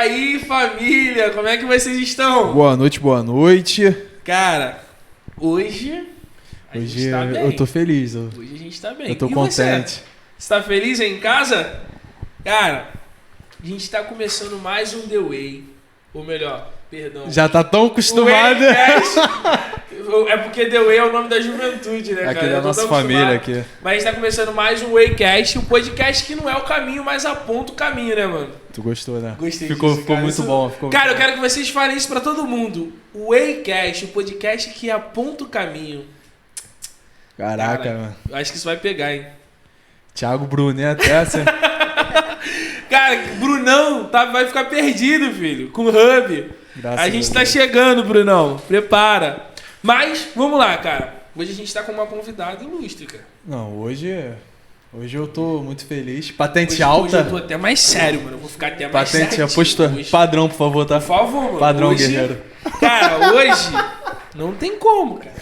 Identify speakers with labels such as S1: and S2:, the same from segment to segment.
S1: aí, família, como é que vocês estão?
S2: Boa noite, boa noite.
S1: Cara, hoje a gente tá bem.
S2: Eu tô feliz.
S1: Hoje a gente tá bem.
S2: Eu tô
S1: e
S2: contente.
S1: Você tá feliz aí em casa? Cara, a gente tá começando mais um The Way. Ou melhor, perdão.
S2: Já tá tão acostumado.
S1: É porque The Way é o nome da juventude, né, cara?
S2: Aqui da nossa família aqui.
S1: Mas a gente tá começando mais um Waycast, o podcast que não é o caminho, mas aponta o caminho, né, mano?
S2: Tu gostou, né?
S1: Gostei
S2: ficou,
S1: disso,
S2: ficou
S1: cara.
S2: muito bom. Ficou
S1: cara,
S2: muito
S1: eu quero que vocês falem isso pra todo mundo. O Waycast, o podcast que aponta o caminho.
S2: Caraca,
S1: cara,
S2: mano.
S1: Eu acho que isso vai pegar, hein?
S2: Thiago Brunet até assim.
S1: Cara, Brunão vai ficar perdido, filho, com o Hub.
S2: Graças
S1: a gente tá chegando, Brunão. Prepara. Mas, vamos lá, cara. Hoje a gente tá com uma convidada ilustre, cara.
S2: Não, hoje eu tô muito feliz. Patente
S1: Hoje
S2: alta.
S1: eu tô até mais sério, mano. Eu vou ficar até mais sério.
S2: Patente aposta. Padrão, por favor, tá?
S1: Por favor, mano.
S2: Padrão,
S1: hoje,
S2: guerreiro.
S1: Cara, hoje não tem como, cara.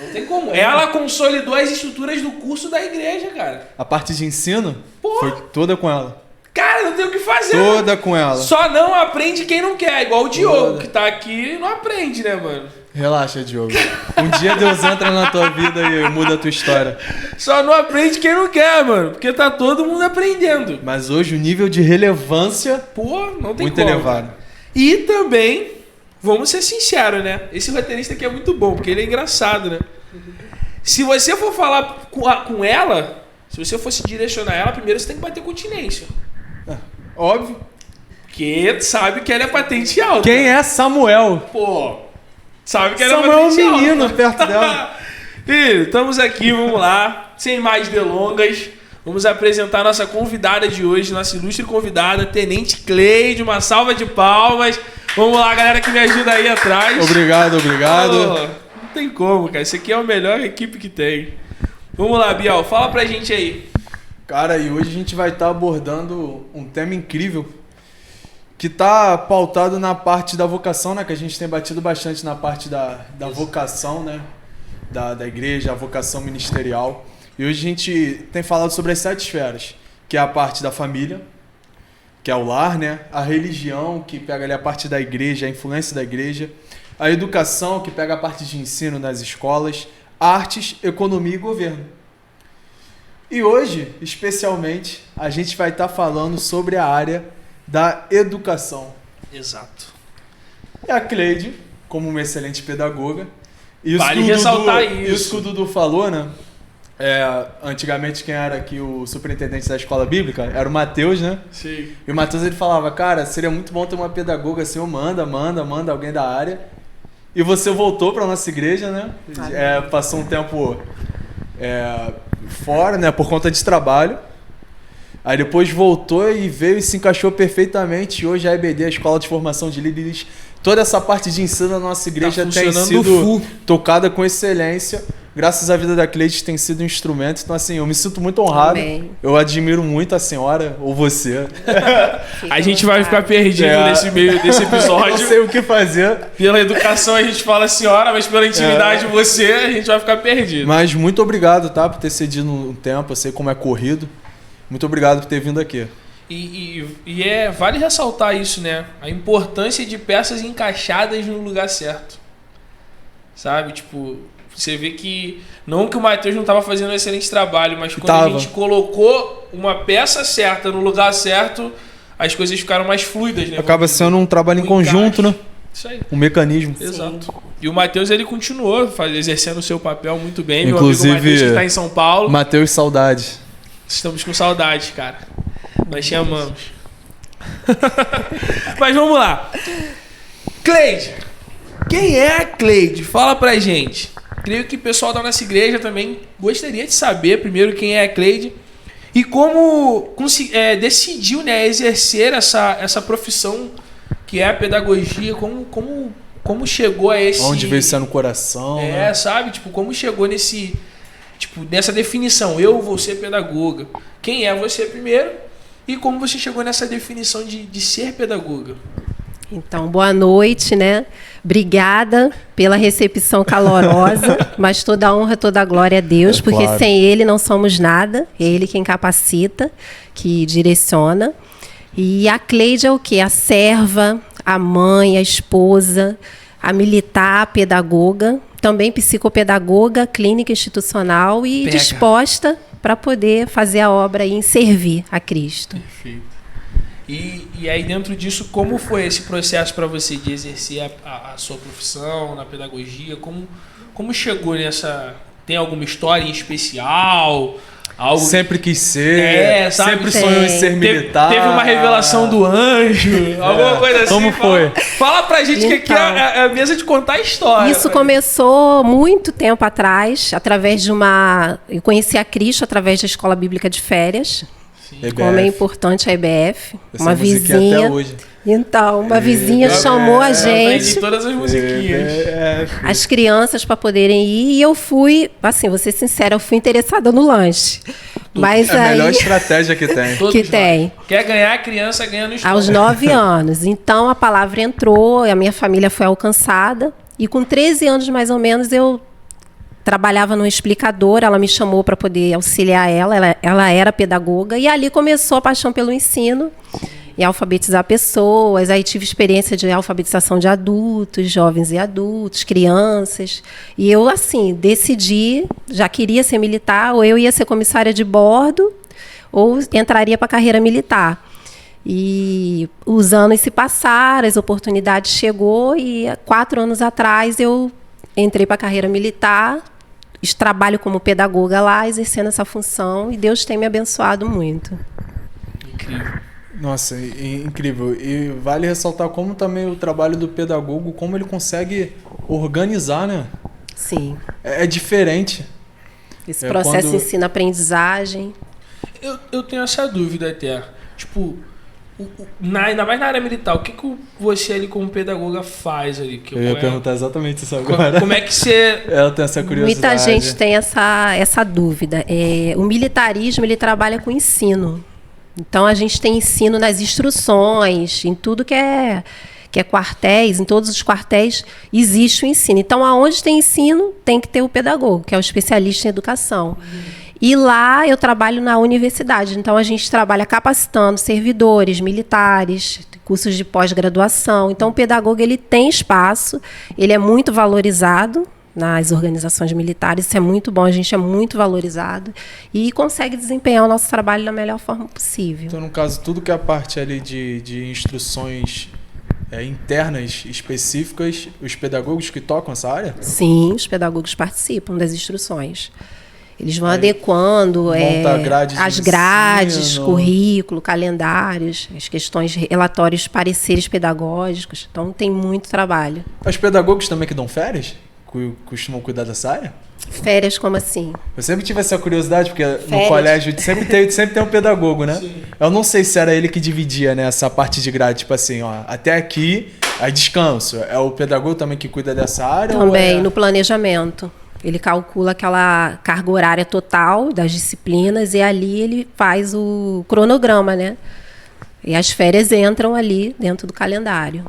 S1: Não tem como. Ela consolidou as estruturas do curso da igreja, cara.
S2: A parte de ensino
S1: Porra.
S2: foi toda com ela.
S1: Cara, não tem o que fazer.
S2: Toda com ela.
S1: Só não aprende quem não quer. Igual o Diogo, que tá aqui e não aprende, né, mano?
S2: Relaxa, Diogo. Um dia Deus entra na tua vida e muda a tua história.
S1: Só não aprende quem não quer, mano. Porque tá todo mundo aprendendo.
S2: Mas hoje o nível de relevância...
S1: Pô, não tem
S2: muito
S1: como.
S2: elevado.
S1: E também, vamos ser sinceros, né? Esse roteirista aqui é muito bom, porque ele é engraçado, né? Se você for falar com ela, se você fosse direcionar ela, primeiro você tem que bater continência.
S2: Óbvio.
S1: Porque sabe que ela é patente alta.
S2: Quem é Samuel?
S1: Pô, sabe que ela
S2: Samuel
S1: é patente
S2: é um menino
S1: alta.
S2: perto dela.
S1: Filho, estamos aqui, vamos lá. Sem mais delongas, vamos apresentar nossa convidada de hoje, nossa ilustre convidada, Tenente Cleide. Uma salva de palmas. Vamos lá, galera que me ajuda aí atrás.
S2: Obrigado.
S1: Não tem como, cara. Isso aqui é a melhor equipe que tem. Vamos lá, Biel. Fala pra gente aí.
S2: Cara, e hoje a gente vai estar abordando um tema incrível que está pautado na parte da vocação, né? Que a gente tem batido bastante na parte da vocação, né? Da igreja, a vocação ministerial. E hoje a gente tem falado sobre as 7 esferas, que é a parte da família, que é o lar, né? A religião, que pega ali a parte da igreja, a influência da igreja. A educação, que pega a parte de ensino nas escolas. Artes, economia e governo. E hoje, especialmente, a gente vai estar falando sobre a área da educação.
S1: Exato.
S2: E a Cleide, como uma excelente pedagoga,
S1: Vale ressaltar isso.
S2: Isso que o Dudu falou, né? Antigamente quem era aqui o superintendente da escola bíblica era o Matheus, né?
S1: Sim.
S2: E o Matheus ele falava, cara, seria muito bom ter uma pedagoga assim, manda alguém da área. E você voltou para nossa igreja, né? Passou um tempo fora, né? Por conta de trabalho. Aí depois voltou e veio e se encaixou perfeitamente. E hoje a EBD, a Escola de Formação de Líderes, toda essa parte de ensino da nossa igreja tem sido tocada com excelência. Graças à vida da Cleide tem sido um instrumento. Então, assim, eu me sinto muito honrado.
S3: Amém.
S2: Eu admiro muito a senhora ou você.
S1: A gente vai ficar perdido nesse meio desse episódio.
S2: Não sei o que fazer.
S1: Pela educação a gente fala senhora, mas pela intimidade você, a gente vai ficar perdido.
S2: Mas muito obrigado, tá? Por ter cedido um tempo. Eu sei como é corrido. Muito obrigado por ter vindo aqui.
S1: Vale ressaltar isso, né? A importância de peças encaixadas no lugar certo. Sabe? Tipo, você vê que... Não que o Matheus não estava fazendo um excelente trabalho, mas quando a gente colocou uma peça certa no lugar certo, as coisas ficaram mais fluidas, né?
S2: Acaba sendo um trabalho em conjunto, né?
S1: Isso aí.
S2: Um mecanismo.
S1: Exato. E o Matheus, ele continuou exercendo o seu papel muito bem.
S2: Inclusive,
S1: meu amigo Matheus, que está em São Paulo.
S2: Matheus, saudades.
S1: Estamos com saudade, cara. Nós te amamos. Mas vamos lá. Cleide. Quem é a Cleide? Fala pra gente. Creio que o pessoal da nossa igreja também gostaria de saber, primeiro, quem é a Cleide e como decidiu, né, exercer essa profissão que é a pedagogia, como chegou a esse...
S2: Onde veio isso no coração. Né?
S1: Sabe? Tipo, como chegou nessa definição, eu vou ser pedagoga. Quem é você primeiro e como você chegou nessa definição de ser pedagoga?
S3: Então, boa noite, né? Obrigada pela recepção calorosa, mas toda a honra, toda a glória a Deus, porque sem Ele não somos nada, é Ele quem capacita, que direciona. E a Cleide é o quê? A serva, a mãe, a esposa, a militar, a pedagoga, também psicopedagoga, clínica institucional e disposta para poder fazer a obra e servir a Cristo.
S1: Perfeito. E aí dentro disso, como foi esse processo para você de exercer a sua profissão na pedagogia? Como chegou nessa... Tem alguma história em especial? Algo...
S2: Sempre quis ser,
S1: sabe?
S2: sempre sonhou em ser militar.
S1: Teve uma revelação do anjo, alguma coisa assim.
S2: Como foi?
S1: Fala pra gente que aqui é a mesa de contar a história.
S3: Isso começou muito tempo atrás, através de uma... Eu conheci a Cristo através da Escola Bíblica de Férias. Como é importante a EBF. Uma vizinha. Até hoje. Então, uma vizinha chamou a gente.
S1: Todas as musiquinhas.
S3: As crianças para poderem ir. E eu fui, assim, vou ser sincera, eu fui interessada no lanche. Mas
S2: a melhor estratégia que tem.
S1: Quer ganhar, a criança ganha no esporte.
S3: Aos 9 anos. Então, a palavra entrou, a minha família foi alcançada. E com 13 anos, mais ou menos, eu trabalhava no explicador, ela me chamou para poder auxiliar ela era pedagoga, e ali começou a paixão pelo ensino e alfabetizar pessoas. Aí tive experiência de alfabetização de adultos, jovens e adultos, crianças, e eu assim, decidi, já queria ser militar, ou eu ia ser comissária de bordo, ou entraria para a carreira militar. E os anos se passaram, as oportunidades chegou, e 4 anos atrás eu entrei para a carreira militar, trabalho como pedagoga lá, exercendo essa função, e Deus tem me abençoado muito.
S1: Incrível.
S2: Nossa, incrível. E vale ressaltar como também o trabalho do pedagogo, como ele consegue organizar, né?
S3: Sim.
S2: É diferente.
S3: Esse processo de ensino-aprendizagem.
S1: Eu tenho essa dúvida até. Tipo, ainda mais na área militar, o que você ali como pedagoga faz ali?
S2: Eu ia perguntar exatamente isso agora.
S1: Como é que você...
S2: Ela tem essa curiosidade.
S3: Muita gente tem essa dúvida. O militarismo, ele trabalha com ensino. Então, a gente tem ensino nas instruções, em tudo que é quartéis, em todos os quartéis existe o ensino. Então, aonde tem ensino, tem que ter o pedagogo, que é o especialista em educação. E lá eu trabalho na universidade, então a gente trabalha capacitando servidores, militares, cursos de pós-graduação. Então o pedagogo, ele tem espaço, ele é muito valorizado nas organizações militares, isso é muito bom, a gente é muito valorizado e consegue desempenhar o nosso trabalho da melhor forma possível.
S2: Então, no caso, tudo que é a parte ali de instruções internas específicas, os pedagogos que tocam essa área?
S3: Sim, os pedagogos participam das instruções. Eles vão adequando as grades, currículo, calendários, as questões, relatórios, pareceres pedagógicos. Então, tem muito trabalho.
S2: Os pedagogos também que dão férias? Costumam cuidar dessa área?
S3: Férias, como assim?
S2: Eu sempre tive essa curiosidade, porque no colégio sempre tem um pedagogo, né? Sim. Eu não sei se era ele que dividia, né, essa parte de grade, tipo assim, ó, até aqui, aí descanso. É o pedagogo também que cuida dessa área?
S3: Também, no planejamento. Ele calcula aquela carga horária total das disciplinas e ali ele faz o cronograma, né? E as férias entram ali dentro do calendário.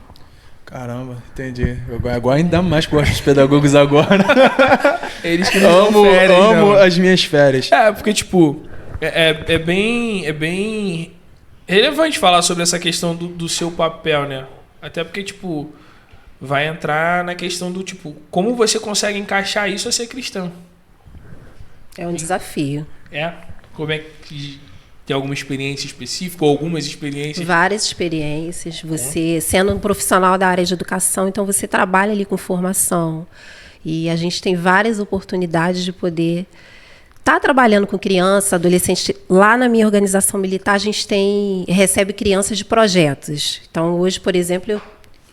S2: Caramba, entendi. Agora ainda mais gosto dos pedagogos agora.
S1: Eles que não
S2: amo as minhas férias.
S1: Porque, tipo, é bem relevante falar sobre essa questão do seu papel, né? Até porque, tipo, vai entrar na questão do, tipo, como você consegue encaixar isso a ser cristão.
S3: É um desafio.
S1: Como é que... Tem alguma experiência específica ou algumas experiências?
S3: Várias experiências. Você, sendo um profissional da área de educação, então você trabalha ali com formação. E a gente tem várias oportunidades de poder estar trabalhando com criança, adolescente. Lá na minha organização militar, a gente recebe crianças de projetos. Então, hoje, por exemplo, eu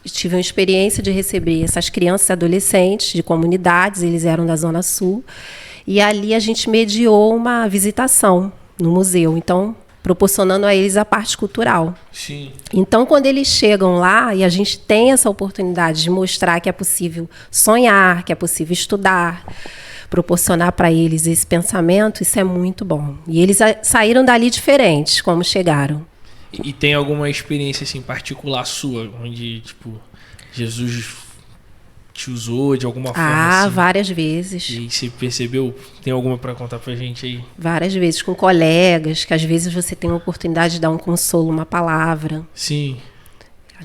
S3: tive uma experiência de receber essas crianças e adolescentes de comunidades, eles eram da Zona Sul, e ali a gente mediou uma visitação no museu, então proporcionando a eles a parte cultural.
S1: Sim.
S3: Então, quando eles chegam lá e a gente tem essa oportunidade de mostrar que é possível sonhar, que é possível estudar, proporcionar para eles esse pensamento, isso é muito bom. E eles saíram dali diferentes, como chegaram.
S1: E tem alguma experiência assim particular sua, onde tipo Jesus te usou de alguma forma?
S3: Ah,
S1: assim?
S3: várias vezes.
S1: E você percebeu? Tem alguma para contar pra gente aí?
S3: Várias vezes com colegas, que às vezes você tem a oportunidade de dar um consolo, uma palavra.
S1: Sim.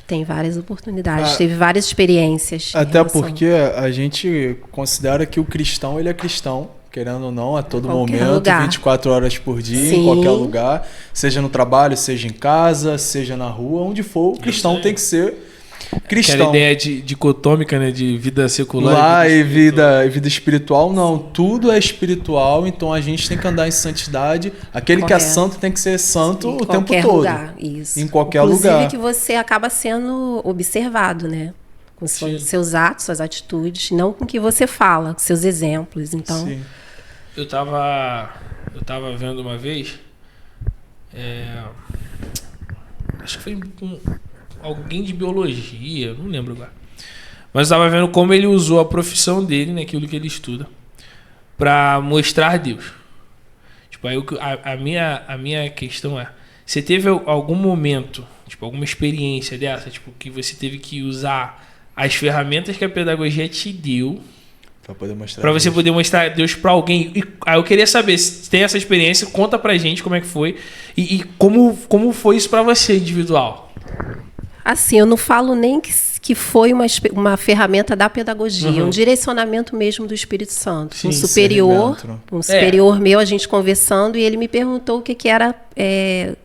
S3: Tem várias oportunidades, teve várias experiências.
S2: Até porque a gente considera que o cristão, ele é cristão, querendo ou não, a todo
S3: Qualquer
S2: momento,
S3: lugar.
S2: 24 horas por dia,
S3: Sim.
S2: em qualquer lugar, seja no trabalho, seja em casa, seja na rua, onde for, o cristão tem que ser cristão.
S1: Aquela ideia dicotômica, né? De vida secular.
S2: Lá e vida espiritual, não. Tudo é espiritual, então a gente tem que andar em santidade. Aquele que é
S3: Correto.
S2: santo tem que ser santo
S3: Em
S2: o tempo
S3: qualquer
S2: todo.
S3: lugar, isso.
S2: Em qualquer
S3: Inclusive
S2: lugar.
S3: que você acaba sendo observado, né? Com
S1: Sim.
S3: seus atos, suas atitudes, não com o que você fala, com seus exemplos. Então,
S2: Sim.
S1: Eu tava vendo uma vez. Acho que foi com alguém de biologia, não lembro agora. Mas eu tava vendo como ele usou a profissão dele, né, aquilo que ele estuda, pra mostrar Deus. Tipo, aí a minha questão é: você teve algum momento, tipo, alguma experiência dessa, tipo, que você teve que usar as ferramentas que a pedagogia te deu
S2: Pra poder mostrar.
S1: pra você
S2: Deus.
S1: poder mostrar Deus pra alguém? E aí eu queria saber se tem essa experiência, conta pra gente como é que foi e como foi isso pra você individual.
S3: assim, eu não falo nem que foi uma ferramenta da pedagogia, um direcionamento mesmo do Espírito Santo.
S1: Sim,
S3: um superior,
S2: discernimento, né?
S3: um superior meu, a gente conversando, e ele me perguntou o que era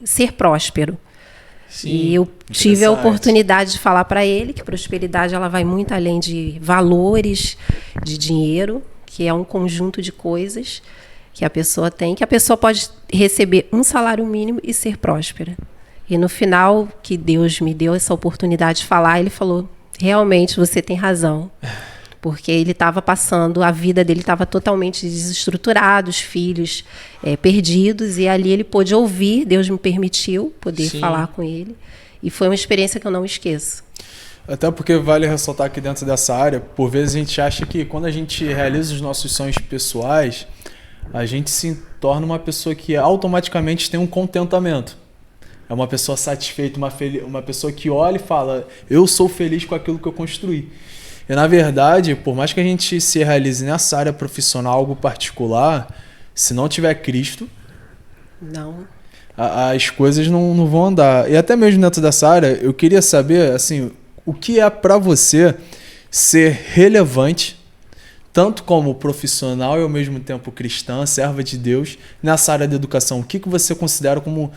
S3: ser próspero.
S1: Sim.
S3: E eu tive a
S2: Interessante.
S3: oportunidade de falar para ele que prosperidade ela vai muito além de valores, de dinheiro, que é um conjunto de coisas que a pessoa tem, que a pessoa pode receber um salário mínimo e ser próspera. E no final, que Deus me deu essa oportunidade de falar, ele falou: realmente você tem razão. Porque ele estava passando, a vida dele estava totalmente desestruturada, os filhos perdidos, e ali ele pôde ouvir, Deus me permitiu poder
S1: Sim.
S3: falar com ele. E foi uma experiência que eu não esqueço.
S2: Até porque vale ressaltar aqui dentro dessa área, por vezes a gente acha que quando a gente realiza os nossos sonhos pessoais, a gente se torna uma pessoa que automaticamente tem um contentamento. É uma pessoa satisfeita, uma pessoa que olha e fala: eu sou feliz com aquilo que eu construí. E na verdade, por mais que a gente se realize nessa área profissional, algo particular, se não tiver Cristo,
S3: Não.
S2: as coisas não vão andar. E até mesmo dentro dessa área, eu queria saber, assim, o que é para você ser relevante, tanto como profissional e ao mesmo tempo cristã, serva de Deus, nessa área da educação. O que você considera como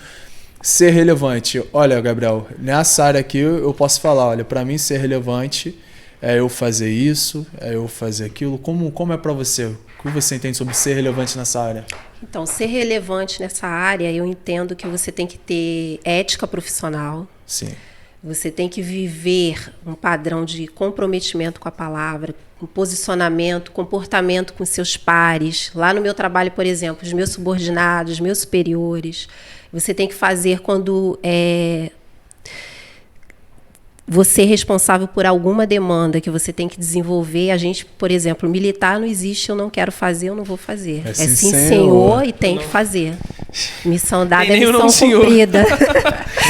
S2: ser relevante? Olha, Gabriel, nessa área aqui eu posso falar, olha, para mim ser relevante é eu fazer isso, é eu fazer aquilo. Como é para você? O que você entende sobre ser relevante nessa área?
S3: Então, ser relevante nessa área, eu entendo que você tem que ter ética profissional.
S2: Sim.
S3: Você tem que viver um padrão de comprometimento com a palavra, um posicionamento, comportamento com seus pares. Lá no meu trabalho, por exemplo, os meus subordinados, meus superiores. Você tem que fazer quando você é responsável por alguma demanda que você tem que desenvolver. A gente, por exemplo, militar não existe, eu não quero fazer, eu não vou fazer.
S2: É
S3: É
S2: sim,
S3: sim,
S2: senhor.
S3: senhor, e tem que fazer. Missão dada
S1: Tem
S3: é
S1: nem o
S3: missão
S1: não, senhor.
S3: cumprida.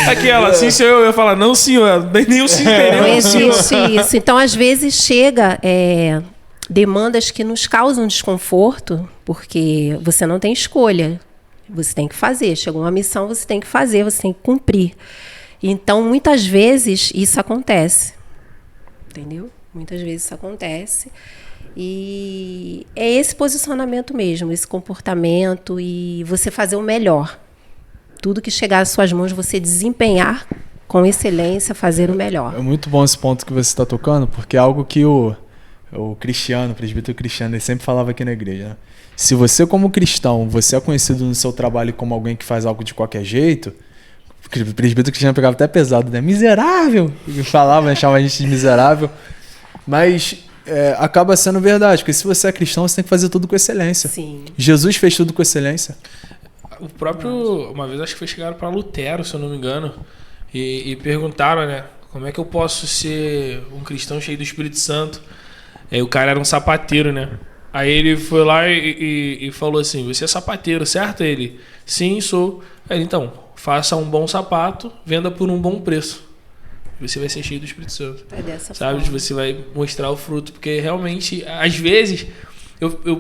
S1: Aquela, sim senhor, eu ia falar, não senhor, nem o sim, nem
S3: Não
S1: o senhor.
S3: existe isso. Então, às vezes, chega demandas que nos causam desconforto, porque você não tem escolha. Você tem que fazer. Chegou uma missão, você tem que fazer, você tem que cumprir. Então, muitas vezes, isso acontece. Entendeu? Muitas vezes isso acontece. E é esse posicionamento mesmo, esse comportamento e você fazer o melhor. Tudo que chegar às suas mãos, você desempenhar com excelência, fazer o melhor.
S2: É muito bom esse ponto que você está tocando, porque é algo que o Cristiano, o presbítero Cristiano, ele sempre falava aqui na igreja, né? Se você como cristão, você é conhecido no seu trabalho como alguém que faz algo de qualquer jeito, o presbítero Cristiano pegava até pesado, né? Miserável! Ele falava, chamava a gente de miserável. Mas acaba sendo verdade, porque se você é cristão, você tem que fazer tudo com excelência.
S3: Sim.
S2: Jesus fez tudo com excelência.
S1: O próprio, uma vez acho que foi chegaram para Lutero, se eu não me engano, e perguntaram, né, como é que eu posso ser um cristão cheio do Espírito Santo? Aí o cara era um sapateiro, né? Aí ele foi lá e falou assim: você é sapateiro, certo? Ele: sim, sou. Aí ele: então, faça um bom sapato, venda por um bom preço. você vai ser cheio do Espírito Santo.
S3: É dessa
S1: Sabe?
S3: forma.
S1: Você vai mostrar o fruto. Porque realmente, às vezes,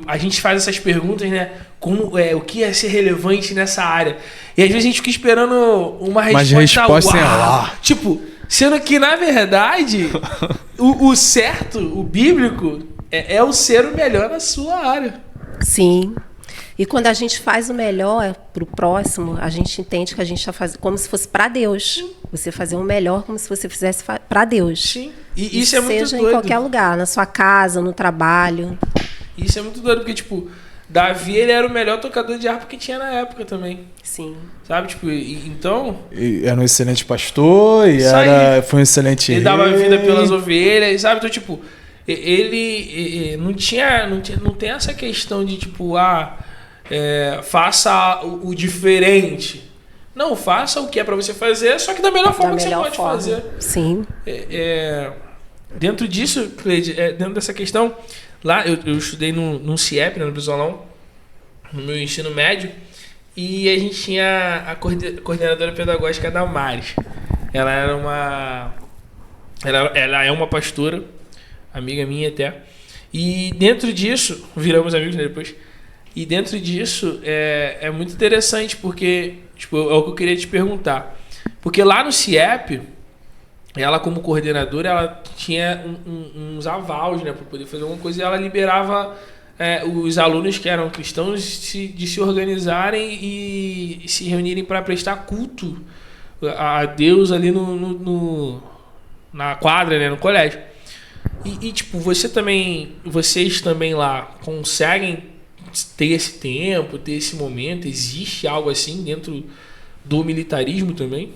S1: a gente faz essas perguntas, né? O que é ser relevante nessa área? E às vezes a gente fica esperando uma resposta
S2: lá.
S1: Tipo, sendo que, na verdade, o certo, o bíblico, é o ser o melhor na sua área.
S3: Sim. E quando a gente faz o melhor para o próximo, a gente entende que a gente está fazendo como se fosse para Deus. Você fazer o melhor como se você fizesse para Deus.
S1: Sim. E isso é muito
S3: seja
S1: doido.
S3: em qualquer lugar, na sua casa, no trabalho.
S1: Isso é muito doido, porque, tipo, Davi, ele era o melhor tocador de harpa que tinha na época também.
S3: Sim.
S1: Sabe? Tipo, então...
S2: E era um excelente pastor e
S1: Isso aí.
S2: foi um excelente
S1: Ele dava
S2: rei.
S1: vida pelas ovelhas, sabe? Então, tipo, ele não tem essa questão de, tipo, faça o diferente. Não, faça o que é pra você fazer, só que da melhor forma que você pode fazer.
S3: Sim.
S1: Dentro disso, Cleide, dentro dessa questão, lá eu estudei num CIEP, né, no Brisolão, no meu ensino médio, e a gente tinha a coordenadora pedagógica da Maris. Ela é uma pastora, amiga minha até, e dentro disso, viramos amigos, né, depois, e dentro disso é muito interessante, porque, tipo, é o que eu queria te perguntar, porque lá no CIEP, ela como coordenadora, ela tinha uns avals, né, para poder fazer alguma coisa, e ela liberava os alunos que eram cristãos de se organizarem e se reunirem para prestar culto a Deus ali na quadra, né, no colégio. E tipo, vocês também lá conseguem ter esse tempo, ter esse momento? Existe algo assim dentro do militarismo também?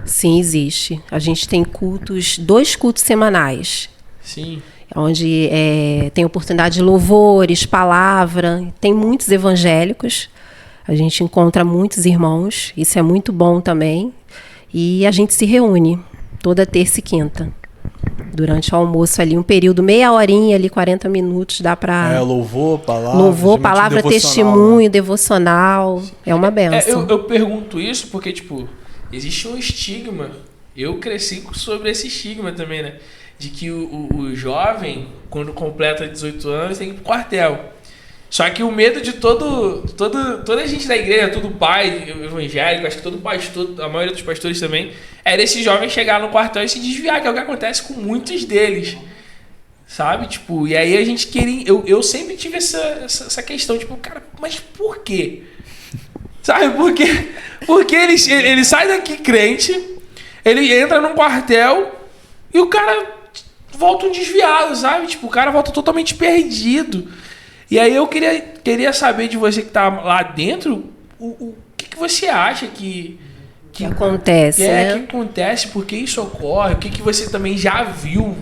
S3: Sim, existe. A gente tem 2 cultos semanais.
S1: Sim.
S3: Onde tem oportunidade de louvores, palavra. Tem muitos evangélicos. A gente encontra muitos irmãos. Isso é muito bom também. E a gente se reúne toda terça e quinta. Durante o almoço ali, um período, meia horinha ali, 40 minutos, dá para...
S2: Louvor, palavra...
S3: Louvor, palavra, testemunho, né? Devocional. É uma benção.
S1: Eu pergunto isso porque, tipo, existe um estigma. Eu cresci sobre esse estigma também, né? De que o jovem, quando completa 18 anos, tem que ir pro quartel. Só que o medo de toda a gente da igreja, todo pai evangélico, acho que todo pastor, a maioria dos pastores também, era esse jovem chegar no quartel e se desviar, que é o que acontece com muitos deles. Sabe? Tipo, e aí a gente queria... Eu sempre tive essa questão, tipo, cara, mas por quê? Sabe? Porque ele sai daqui crente, ele entra num quartel e o cara volta um desviado, sabe? Tipo, o cara volta totalmente perdido. E aí eu queria saber de você que tá lá dentro, o que você acha que
S3: acontece, né?
S1: Que acontece, por que isso ocorre, o que você também já viu.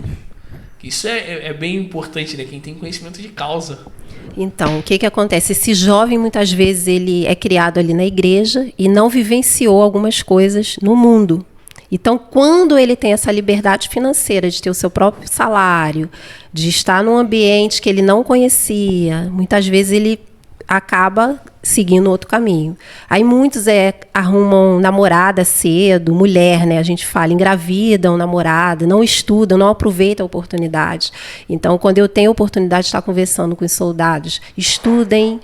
S1: Isso é bem importante, né? Quem tem conhecimento de causa.
S3: Então, o que acontece? Esse jovem, muitas vezes, ele é criado ali na igreja e não vivenciou algumas coisas no mundo. Então, quando ele tem essa liberdade financeira de ter o seu próprio salário, de estar num ambiente que ele não conhecia, muitas vezes ele acaba seguindo outro caminho. Aí muitos arrumam namorada cedo, mulher, né? A gente fala, engravidam namorada, não estudam, não aproveitam a oportunidade. Então, quando eu tenho a oportunidade de estar conversando com os soldados, estudem,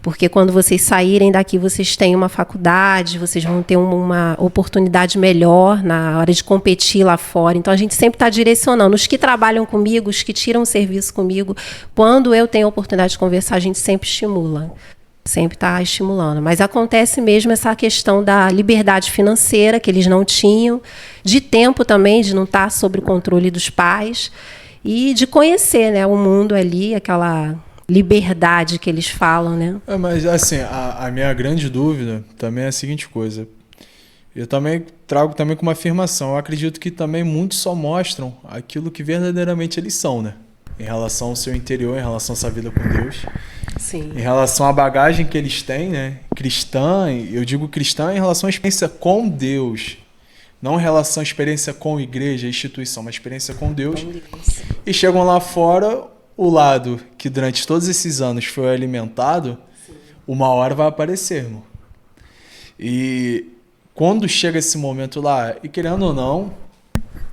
S3: porque quando vocês saírem daqui, vocês têm uma faculdade, vocês vão ter uma oportunidade melhor na hora de competir lá fora. Então, a gente sempre está direcionando. Os que trabalham comigo, os que tiram serviço comigo, quando eu tenho a oportunidade de conversar, a gente sempre estimula. Sempre está estimulando. Mas acontece mesmo essa questão da liberdade financeira, que eles não tinham, de tempo também, de não estar sob o controle dos pais, e de conhecer, né, o mundo ali, aquela liberdade que eles falam, né?
S2: Mas assim, a minha grande dúvida também é a seguinte coisa. Eu também trago também como afirmação. Eu acredito que também muitos só mostram aquilo que verdadeiramente eles são, né? Em relação ao seu interior, em relação à sua vida com Deus.
S3: Sim.
S2: Em relação à bagagem que eles têm, né? Cristã, eu digo cristã em relação à experiência com Deus. Não em relação à experiência com igreja, instituição, mas experiência com Deus. E chegam lá fora... O lado que durante todos esses anos foi alimentado, sim, uma hora vai aparecer, irmão. E quando chega esse momento lá, e querendo ou não,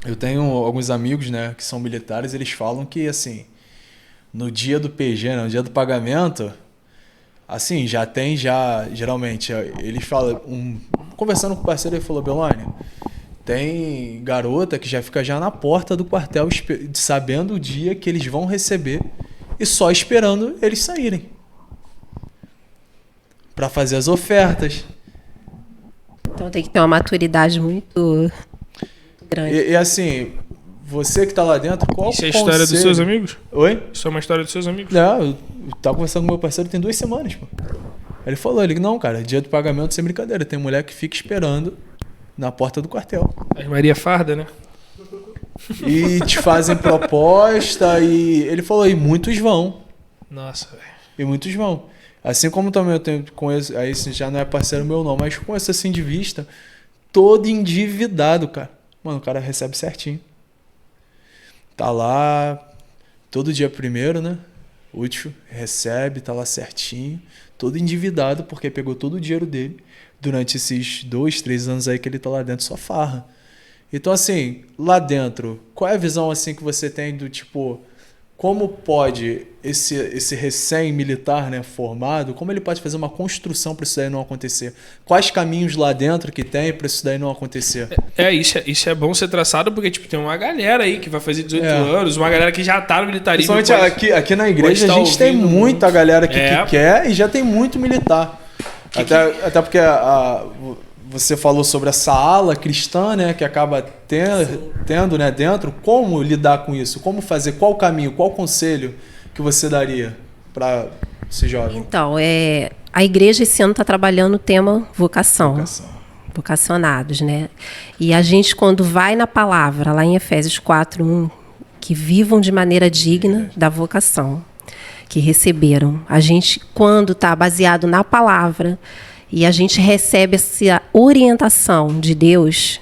S2: Eu tenho alguns amigos, né, que são militares, eles falam que, assim, no dia do PG, né, no dia do pagamento, assim, geralmente, eles falam, conversando com o parceiro, ele falou, Belone, tem garota que já fica já na porta do quartel, sabendo o dia que eles vão receber e só esperando eles saírem para fazer as ofertas.
S3: Então tem que ter uma maturidade muito grande.
S2: E assim, você que tá lá dentro, qual
S1: Isso é a história dos seus amigos?
S2: Oi?
S1: Isso é uma história dos seus amigos?
S2: Não, eu tava conversando com meu parceiro tem 2 semanas, pô. Ele falou, não, cara, dia do pagamento sem brincadeira. Tem mulher que fica esperando na porta do quartel.
S1: As Maria Farda, né?
S2: E te fazem proposta e... Ele falou, e muitos vão.
S1: Nossa, velho.
S2: E muitos vão. Assim como também conheço, aí já não é parceiro meu não, mas conheço assim de vista, todo endividado, cara. Mano, o cara recebe certinho. Tá lá, todo dia primeiro, né? Útil, recebe, tá lá certinho. Todo endividado, porque pegou todo o dinheiro dele durante esses 2, 3 anos aí que ele tá lá dentro, só farra. Então, assim, lá dentro, qual é a visão assim que você tem do tipo... Como pode esse recém-militar, né, formado, como ele pode fazer uma construção para isso daí não acontecer? Quais caminhos lá dentro que tem para isso daí não acontecer?
S1: Isso é bom ser traçado porque tipo, tem uma galera aí que vai fazer 18 anos, uma galera que já tá no militarismo.
S2: Principalmente aqui na igreja a gente tem muita galera que quer e já tem muito militar. Até porque você falou sobre essa ala cristã, né, que acaba tendo, né, dentro. Como lidar com isso? Como fazer? Qual caminho? Qual conselho que você daria para esse jovem?
S3: Então, a igreja esse ano está trabalhando o tema vocação. Vocacionados, né? E a gente, quando vai na palavra, lá em Efésios 4:1, que vivam de maneira digna da vocação que receberam. A gente, quando está baseado na palavra... E a gente recebe essa orientação de Deus,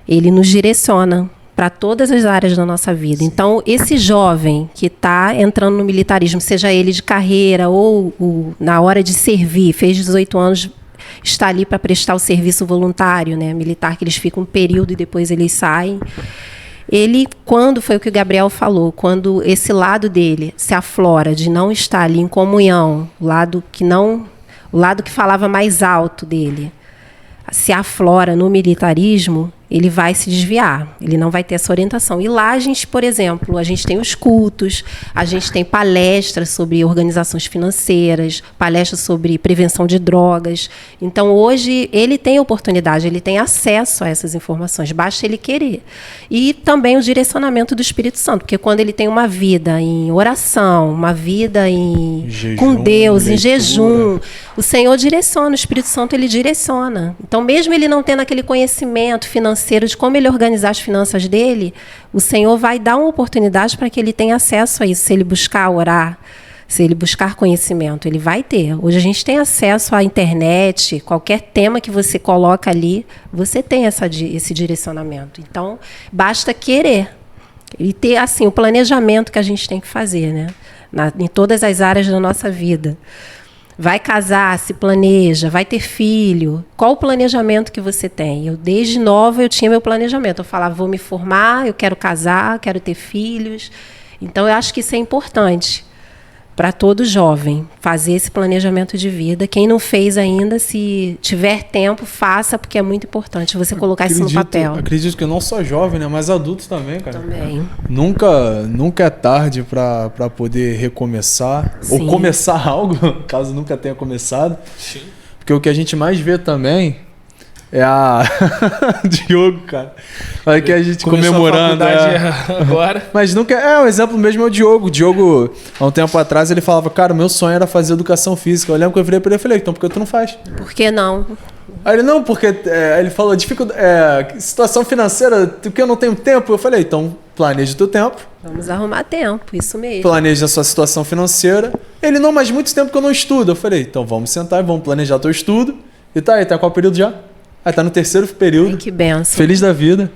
S3: Ele nos direciona para todas as áreas da nossa vida. Sim. Então, esse jovem que está entrando no militarismo, seja ele de carreira ou na hora de servir, fez 18 anos, está ali para prestar o serviço voluntário, né, militar, que eles ficam um período e depois eles saem. Ele, quando foi o que o Gabriel falou, quando esse lado dele se aflora de não estar ali em comunhão, o lado que falava mais alto dele, se aflora no militarismo, ele vai se desviar, ele não vai ter essa orientação. E lá a gente, por exemplo, a gente tem os cultos, a gente tem palestras sobre organizações financeiras, palestras sobre prevenção de drogas. Então, hoje, ele tem oportunidade, ele tem acesso a essas informações, basta ele querer. E também o direcionamento do Espírito Santo, porque quando ele tem uma vida em oração, uma vida com Deus, leitura, em jejum, o Senhor direciona, o Espírito Santo ele direciona. Então, mesmo ele não tendo aquele conhecimento financeiro de como ele organizar as finanças dele, o Senhor vai dar uma oportunidade para que ele tenha acesso a isso. Se ele buscar orar, se ele buscar conhecimento, ele vai ter. Hoje a gente tem acesso à internet, qualquer tema que você coloca ali, você tem esse direcionamento. Então, basta querer e ter assim, o planejamento que a gente tem que fazer, né? Em todas as áreas da nossa vida. Vai casar, se planeja, vai ter filho. Qual o planejamento que você tem? Eu, desde nova, eu tinha meu planejamento. Eu falava, vou me formar, eu quero casar, quero ter filhos. Então, eu acho que isso é importante para todo jovem, fazer esse planejamento de vida. Quem não fez ainda, se tiver tempo, faça, porque é muito importante você colocar isso no papel.
S2: Acredito que não só jovem, né, mas adultos também, cara.
S3: Também.
S2: Nunca é tarde para poder recomeçar. Sim. Ou começar algo, caso nunca tenha começado. Sim. Porque o que a gente mais vê também é a Diogo, cara. Olha que a gente começou comemorando.
S1: Agora.
S2: Mas nunca. Um exemplo mesmo é o Diogo. O Diogo, há um tempo atrás, ele falava, cara, meu sonho era fazer educação física. Eu lembro que eu virei pra ele e falei, então por que tu não faz?
S3: Por que não?
S2: Aí ele, não, porque ele falou, situação financeira, porque eu não tenho tempo. Eu falei, então planeja o teu tempo.
S3: Vamos arrumar tempo, isso mesmo.
S2: Planeja a sua situação financeira. Ele, não, mas muito tempo que eu não estudo. Eu falei, então vamos sentar e vamos planejar teu estudo. E tá qual período já? Tá no 3º período.
S3: Ai, que benção.
S2: Feliz da vida.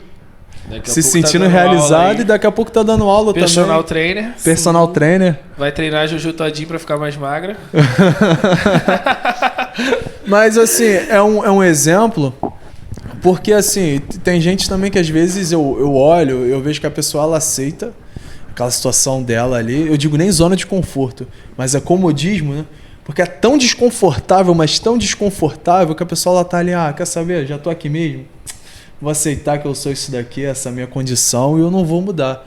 S2: Se sentindo realizado e daqui a pouco tá dando aula
S1: Personal
S2: também.
S1: Trainer.
S2: Personal trainer.
S1: Vai treinar a Juju todinho pra ficar mais magra.
S2: Mas assim, é um exemplo Porque, assim, tem gente também que às vezes eu olho, eu vejo que a pessoa ela aceita aquela situação dela ali. Eu digo nem zona de conforto, mas é comodismo, né? Porque é tão desconfortável, mas tão desconfortável que a pessoa ela tá ali, quer saber? Já tô aqui mesmo. Vou aceitar que eu sou isso daqui, essa é a minha condição e eu não vou mudar.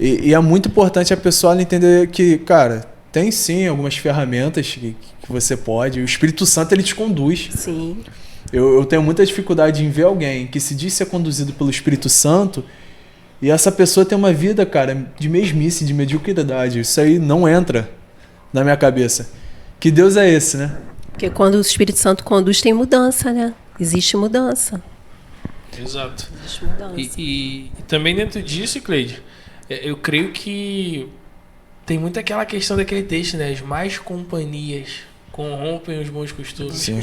S2: E é muito importante a pessoa ela entender que, cara, tem sim algumas ferramentas que você pode. O Espírito Santo ele te conduz.
S3: Sim.
S2: Eu tenho muita dificuldade em ver alguém que se diz ser conduzido pelo Espírito Santo e essa pessoa tem uma vida, cara, de mesmice, de mediocridade. Isso aí não entra na minha cabeça. Que Deus é esse, né?
S3: Porque quando o Espírito Santo conduz, tem mudança, né? Existe mudança.
S1: Exato.
S3: Existe mudança.
S1: E também dentro disso, Cleide, eu creio que tem muito aquela questão daquele texto, né? As más companhias corrompem os bons costumes.
S2: Sim.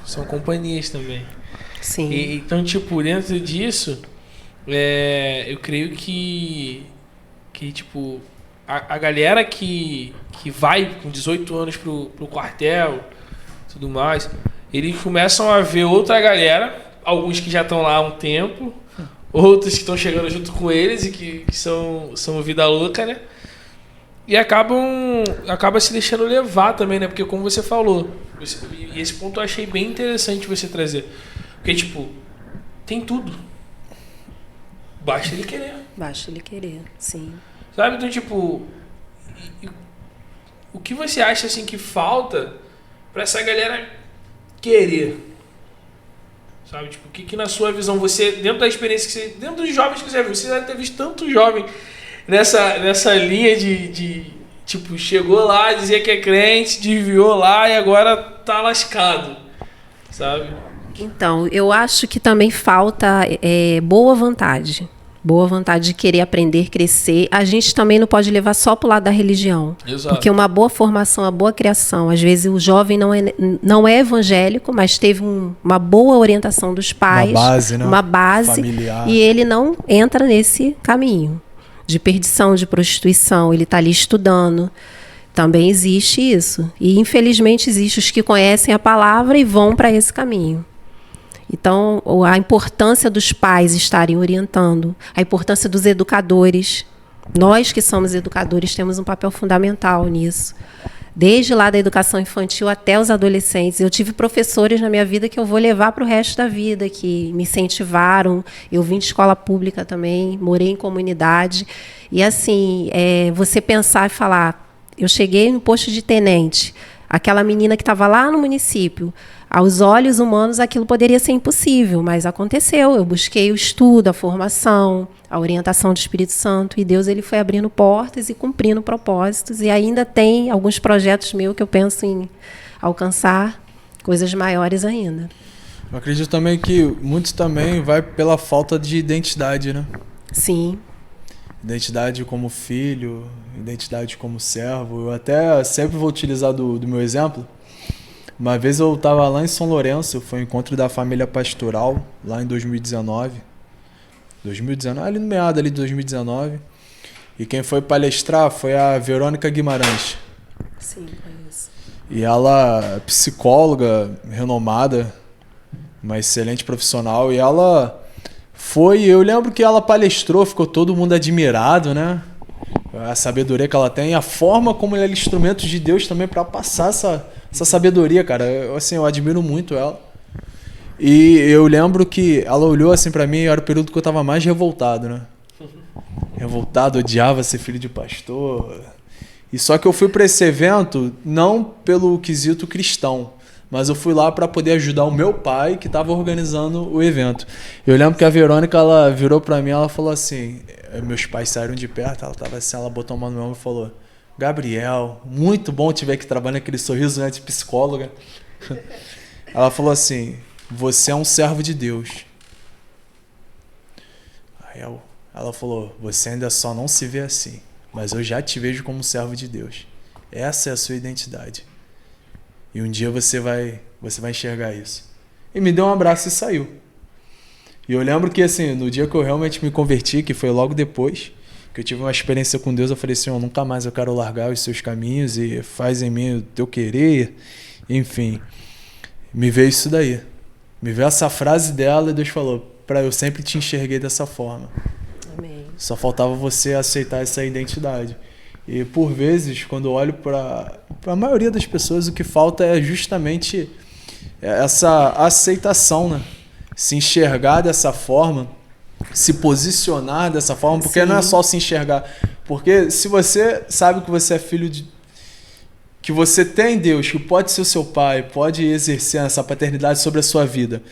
S1: São companhias também.
S3: Sim.
S1: Então, tipo, dentro disso, eu creio que tipo, a galera que vai com 18 anos pro quartel, tudo mais, eles começam a ver outra galera, alguns que já estão lá há um tempo, outros que estão chegando junto com eles e que são vida louca, né? E acaba se deixando levar também, né? Porque como você falou, e esse ponto eu achei bem interessante você trazer. Porque, tipo, tem tudo. Basta ele querer.
S3: Basta ele querer, sim.
S1: Sabe? Então, tipo, o que você acha, assim, que falta pra essa galera querer? Sabe? Tipo, o que na sua visão, você, dentro da experiência que você, dentro dos jovens que você viu, você deve ter visto tanto jovem nessa linha de tipo, chegou lá, dizia que é crente, desviou lá e agora tá lascado, sabe?
S3: Então, eu acho que também falta boa vontade. Boa vontade de querer aprender, crescer. A gente também não pode levar só para o lado da religião.
S1: Exato.
S3: Porque uma boa formação, uma boa criação, às vezes o jovem não é evangélico, mas teve uma boa orientação dos pais.
S2: Uma base, né?
S3: Uma base,
S2: familiar.
S3: e ele não entra nesse caminho de perdição, de prostituição. Ele está ali estudando. Também existe isso. E, infelizmente, existe os que conhecem a palavra e vão para esse caminho. Então, a importância dos pais estarem orientando, a importância dos educadores. Nós que somos educadores temos um papel fundamental nisso. Desde lá da educação infantil até os adolescentes. Eu tive professores na minha vida que eu vou levar para o resto da vida, que me incentivaram. Eu vim de escola pública também, morei em comunidade. E, assim, você pensar e falar, eu cheguei no posto de tenente, aquela menina que estava lá no município, aos olhos humanos aquilo poderia ser impossível, mas aconteceu. Eu busquei o estudo, a formação, a orientação do Espírito Santo, e Deus ele foi abrindo portas e cumprindo propósitos, e ainda tem alguns projetos meus que eu penso em alcançar coisas maiores ainda.
S2: Eu acredito também que muito também vai pela falta de identidade, né?
S3: Sim.
S2: Identidade como filho, identidade como servo. Eu até sempre vou utilizar do meu exemplo. Uma vez eu estava lá em São Lourenço, foi um encontro da família pastoral, lá em 2019. Ali no meado ali de 2019. E quem foi palestrar foi a Verônica Guimarães.
S3: Sim, conheço.
S2: E ela é psicóloga renomada, uma excelente profissional. E ela foi, eu lembro que ela palestrou, ficou todo mundo admirado, né? A sabedoria que ela tem, a forma como ela é instrumento de Deus também para passar essa sabedoria, cara. Eu admiro muito ela. E eu lembro que ela olhou assim pra mim, era o período que eu tava mais revoltado, né? Revoltado, odiava ser filho de pastor. E só que eu fui pra esse evento não pelo quesito cristão, mas eu fui lá para poder ajudar o meu pai que estava organizando o evento. Eu lembro que a Verônica, ela virou para mim, ela falou assim, meus pais saíram de perto, ela tava assim, ela botou a mão no meu ombro e falou: Gabriel, muito bom te ver aqui trabalhando, aquele sorriso, né, de psicóloga. Ela falou assim, você é um servo de Deus. Aí ela falou, você ainda só não se vê assim, mas eu já te vejo como servo de Deus. Essa é a sua identidade. E um dia você vai enxergar isso. E me deu um abraço e saiu. E eu lembro que, assim, no dia que eu realmente me converti, que foi logo depois, que eu tive uma experiência com Deus, eu falei assim, nunca mais eu quero largar os seus caminhos e faz em mim o teu querer, enfim. Me veio isso daí. Me veio essa frase dela e Deus falou, eu sempre te enxerguei dessa forma.
S3: Amém.
S2: Só faltava você aceitar essa identidade. E por vezes, quando eu olho para a maioria das pessoas, o que falta é justamente essa aceitação, né? Se enxergar dessa forma, se posicionar dessa forma, porque não é só se enxergar. Porque se você sabe que você é filho de... que você tem Deus, que pode ser o seu pai, pode exercer essa paternidade sobre a sua vida,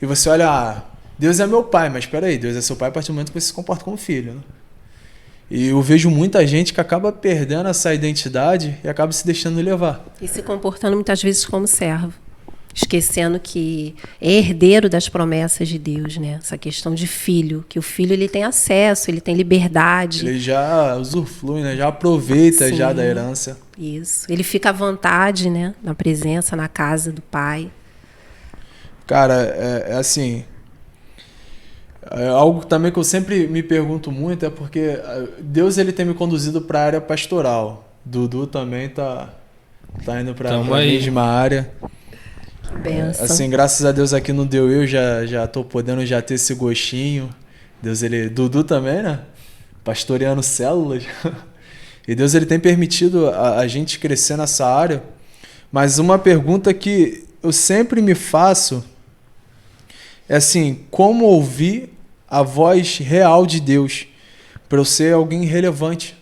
S2: e você olha, Deus é meu pai, mas espera aí, Deus é seu pai a partir do momento que você se comporta como filho, né? E eu vejo muita gente que acaba perdendo essa identidade e acaba se deixando levar.
S3: E se comportando muitas vezes como servo, esquecendo que é herdeiro das promessas de Deus, né? Essa questão de filho, que o filho ele tem acesso, ele tem liberdade.
S2: Ele já usufrui, né? Já aproveita já da herança.
S3: Isso. Ele fica à vontade, né? Na presença, na casa do pai.
S2: Cara, é assim... algo também que eu sempre me pergunto muito é porque Deus ele tem me conduzido para a área pastoral. Dudu também tá indo para a mesma área.
S3: Benção.
S2: Assim, graças a Deus aqui no Deu Eu já tô podendo já ter esse gostinho. Dudu também, né? Pastoreando células. E Deus ele tem permitido a gente crescer nessa área. Mas uma pergunta que eu sempre me faço é assim, como ouvir a voz real de Deus para eu ser alguém relevante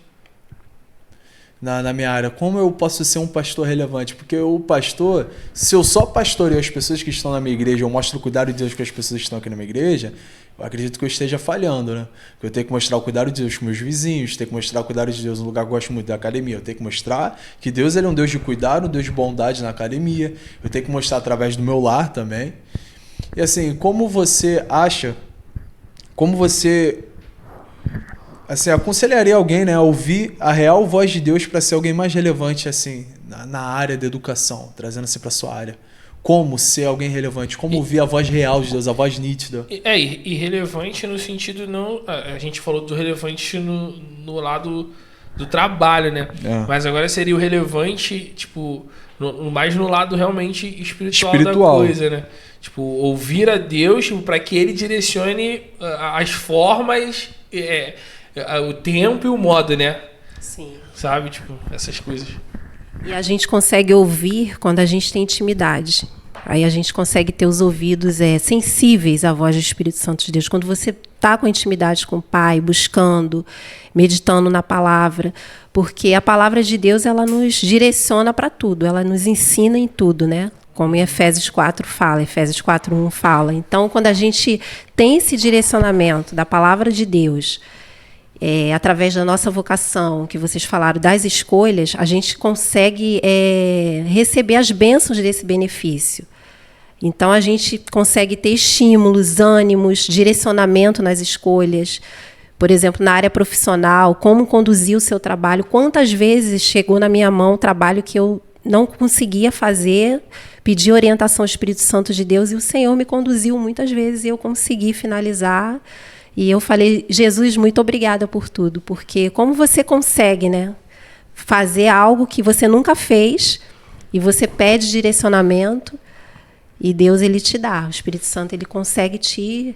S2: na minha área? Como eu posso ser um pastor relevante? Porque o pastor, se eu só pastoreio as pessoas que estão na minha igreja, eu mostro o cuidado de Deus com as pessoas que estão aqui na minha igreja, eu acredito que eu esteja falhando, né? Eu tenho que mostrar o cuidado de Deus com meus vizinhos, tenho que mostrar o cuidado de Deus no lugar que eu gosto muito da academia, eu tenho que mostrar que Deus ele é um Deus de cuidado, um Deus de bondade na academia, eu tenho que mostrar através do meu lar também. E assim, como você assim, aconselharia alguém, né, a ouvir a real voz de Deus para ser alguém mais relevante assim na área da educação, trazendo-se para sua área? Como ser alguém relevante? Como ouvir a voz real de Deus, a voz nítida?
S1: E relevante no sentido não... A gente falou do relevante no lado do trabalho, né? Mas agora seria o relevante, tipo, mais no lado realmente espiritual da coisa, né? Tipo, ouvir a Deus tipo, para que Ele direcione as formas, o tempo e o modo, né?
S3: Sim.
S1: Sabe? Tipo, essas coisas.
S3: E a gente consegue ouvir quando a gente tem intimidade. Aí a gente consegue ter os ouvidos sensíveis à voz do Espírito Santo de Deus. Quando você está com intimidade com o Pai, buscando, meditando na palavra. Porque a palavra de Deus ela nos direciona para tudo, ela nos ensina em tudo, né? Como em Efésios 4 fala, Efésios 4:1 fala. Então, quando a gente tem esse direcionamento da palavra de Deus, através da nossa vocação, que vocês falaram, das escolhas, a gente consegue receber as bênçãos desse benefício. Então, a gente consegue ter estímulos, ânimos, direcionamento nas escolhas. Por exemplo, na área profissional, como conduzir o seu trabalho. Quantas vezes chegou na minha mão um trabalho que eu não conseguia fazer, pedi orientação ao Espírito Santo de Deus e o Senhor me conduziu muitas vezes e eu consegui finalizar. E eu falei, Jesus, muito obrigada por tudo, porque como você consegue, né, fazer algo que você nunca fez e você pede direcionamento e Deus ele te dá, o Espírito Santo ele consegue te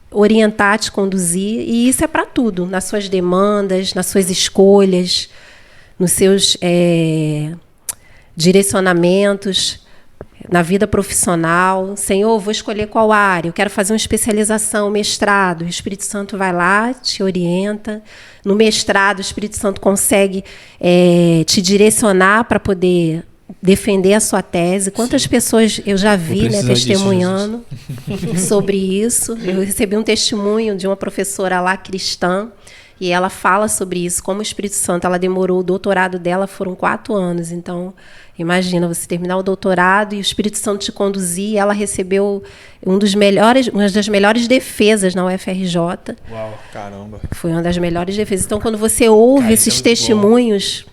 S3: orientar, te conduzir e isso é para tudo, nas suas demandas, nas suas escolhas, nos seus direcionamentos, na vida profissional. Senhor, vou escolher qual área, eu quero fazer uma especialização, mestrado, o Espírito Santo vai lá, te orienta. No mestrado, o Espírito Santo consegue te direcionar para poder defender a sua tese. Quantas pessoas eu já vi testemunhando sobre isso. Eu recebi um testemunho de uma professora lá cristã, e ela fala sobre isso, como o Espírito Santo, ela demorou, o doutorado dela foram 4 anos. Então, imagina, você terminar o doutorado e o Espírito Santo te conduzir, ela recebeu uma das melhores defesas na UFRJ.
S2: Uau, caramba.
S3: Foi uma das melhores defesas. Então, quando você ouve esses testemunhos,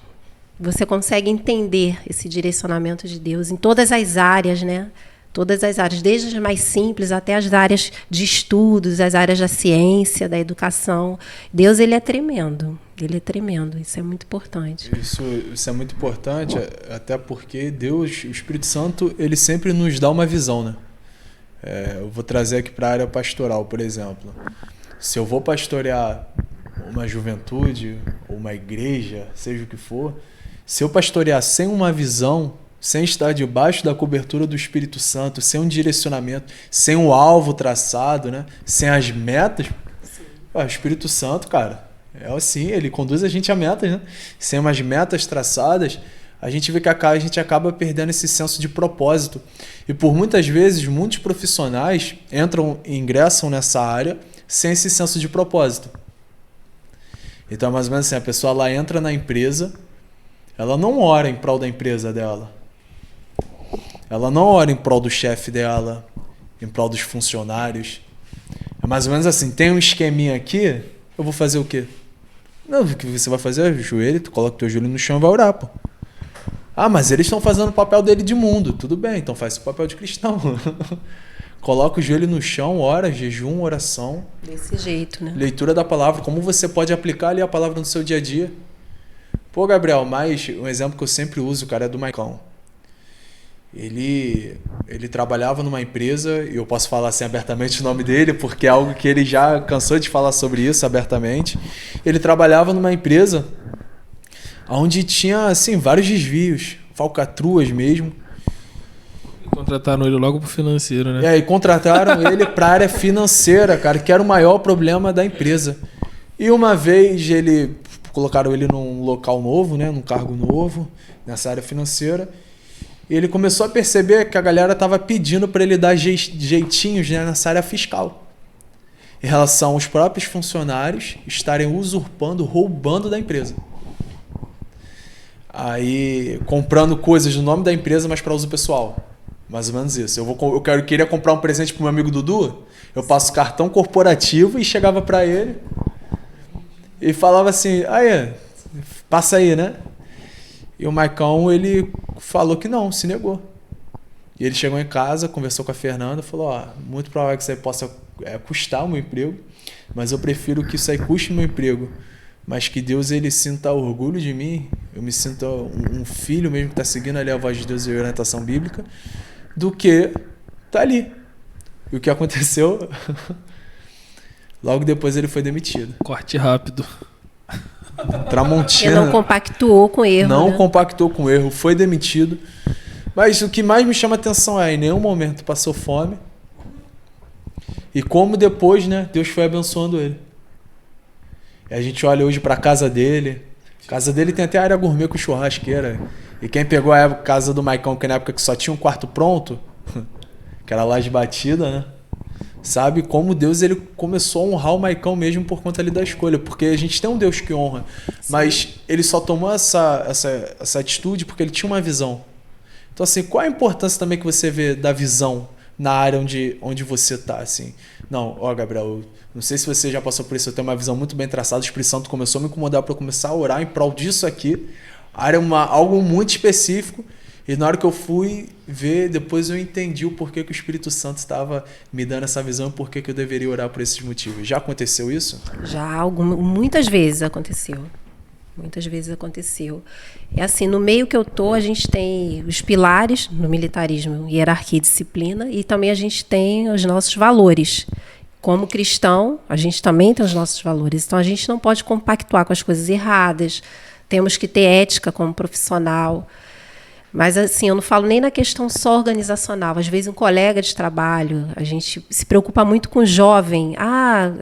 S3: você consegue entender esse direcionamento de Deus em todas as áreas, né? Todas as áreas, desde as mais simples até as áreas de estudos, as áreas da ciência, da educação. Deus, ele é tremendo. Ele é tremendo. Isso é muito importante.
S2: Isso é muito importante, até porque Deus, o Espírito Santo, ele sempre nos dá uma visão, né? Eu vou trazer aqui para a área pastoral, por exemplo. Se eu vou pastorear uma juventude, ou uma igreja, seja o que for, se eu pastorear sem uma visão, sem estar debaixo da cobertura do Espírito Santo, sem um direcionamento, sem um alvo traçado, né? Sem as metas, o Espírito Santo, cara, é assim, ele conduz a gente a metas, né? Sem umas metas traçadas, a gente vê que a gente acaba perdendo esse senso de propósito. E por muitas vezes, muitos profissionais ingressam nessa área sem esse senso de propósito. Então, mais ou menos assim, a pessoa lá entra na empresa, ela não ora em prol da empresa dela. Ela não ora em prol do chefe dela, em prol dos funcionários. É mais ou menos assim, tem um esqueminha aqui, eu vou fazer o quê? Não, o que você vai fazer é joelho, tu coloca o teu joelho no chão e vai orar, pô. Ah, mas eles estão fazendo o papel dele de mundo. Tudo bem, então faz o papel de cristão. Coloca o joelho no chão, ora, jejum, oração.
S3: Desse jeito, né?
S2: Leitura da palavra, como você pode aplicar ali a palavra no seu dia a dia. Pô, Gabriel, mas um exemplo que eu sempre uso, cara, é do Maicão. Ele trabalhava numa empresa, e eu posso falar assim abertamente o nome dele, porque é algo que ele já cansou de falar sobre isso abertamente. Ele trabalhava numa empresa onde tinha assim, vários desvios, falcatruas mesmo.
S1: Contrataram ele logo pro financeiro, né?
S2: E aí contrataram ele para a área financeira, cara, que era o maior problema da empresa. E uma vez colocaram ele num local novo, né, num cargo novo, nessa área financeira. E ele começou a perceber que a galera estava pedindo para ele dar jeitinhos, né, nessa área fiscal, em relação aos próprios funcionários estarem usurpando, roubando da empresa. Aí, comprando coisas no nome da empresa, mas para uso pessoal. Mais ou menos isso. Queria comprar um presente para o meu amigo Dudu, eu passo cartão corporativo e chegava para ele e falava assim, aí, passa aí, né? E o Maicão, ele falou que não, se negou. E ele chegou em casa, conversou com a Fernanda, falou, muito provável que isso aí possa custar o meu emprego, mas eu prefiro que isso aí custe o meu emprego, mas que Deus, ele sinta orgulho de mim, eu me sinta um filho mesmo que está seguindo ali a voz de Deus e a orientação bíblica, do que tá ali. E o que aconteceu? Logo depois ele foi demitido.
S1: Corte rápido.
S2: Tramontina.
S3: Ele não compactuou com o erro.
S2: Não,
S3: né?
S2: compactou com o erro, foi demitido. Mas o que mais me chama atenção em nenhum momento passou fome. E como depois, né, Deus foi abençoando ele. E a gente olha hoje para a casa dele. A casa dele tem até área gourmet com churrasqueira. E quem pegou a casa do Maicão, que na época que só tinha um quarto pronto, que era laje batida, né? Sabe como Deus, ele começou a honrar o Maicão mesmo por conta ali da escolha. Porque a gente tem um Deus que honra. Sim. Mas ele só tomou essa atitude porque ele tinha uma visão. Então, assim, qual a importância também que você vê da visão na área onde você está, assim? Não, Gabriel, não sei se você já passou por isso, eu tenho uma visão muito bem traçada, o Espírito Santo começou a me incomodar para eu começar a orar em prol disso aqui. A área é algo muito específico. E na hora que eu fui ver, depois eu entendi o porquê que o Espírito Santo estava me dando essa visão e porquê que eu deveria orar por esses motivos. Já aconteceu isso?
S3: Já, muitas vezes aconteceu. Muitas vezes aconteceu. É assim, no meio que eu tô, a gente tem os pilares no militarismo, hierarquia e disciplina, e também a gente tem os nossos valores. Como cristão, a gente também tem os nossos valores. Então, a gente não pode compactuar com as coisas erradas. Temos que ter ética como profissional. Mas, assim, eu não falo nem na questão só organizacional. Às vezes, um colega de trabalho, a gente se preocupa muito com o jovem.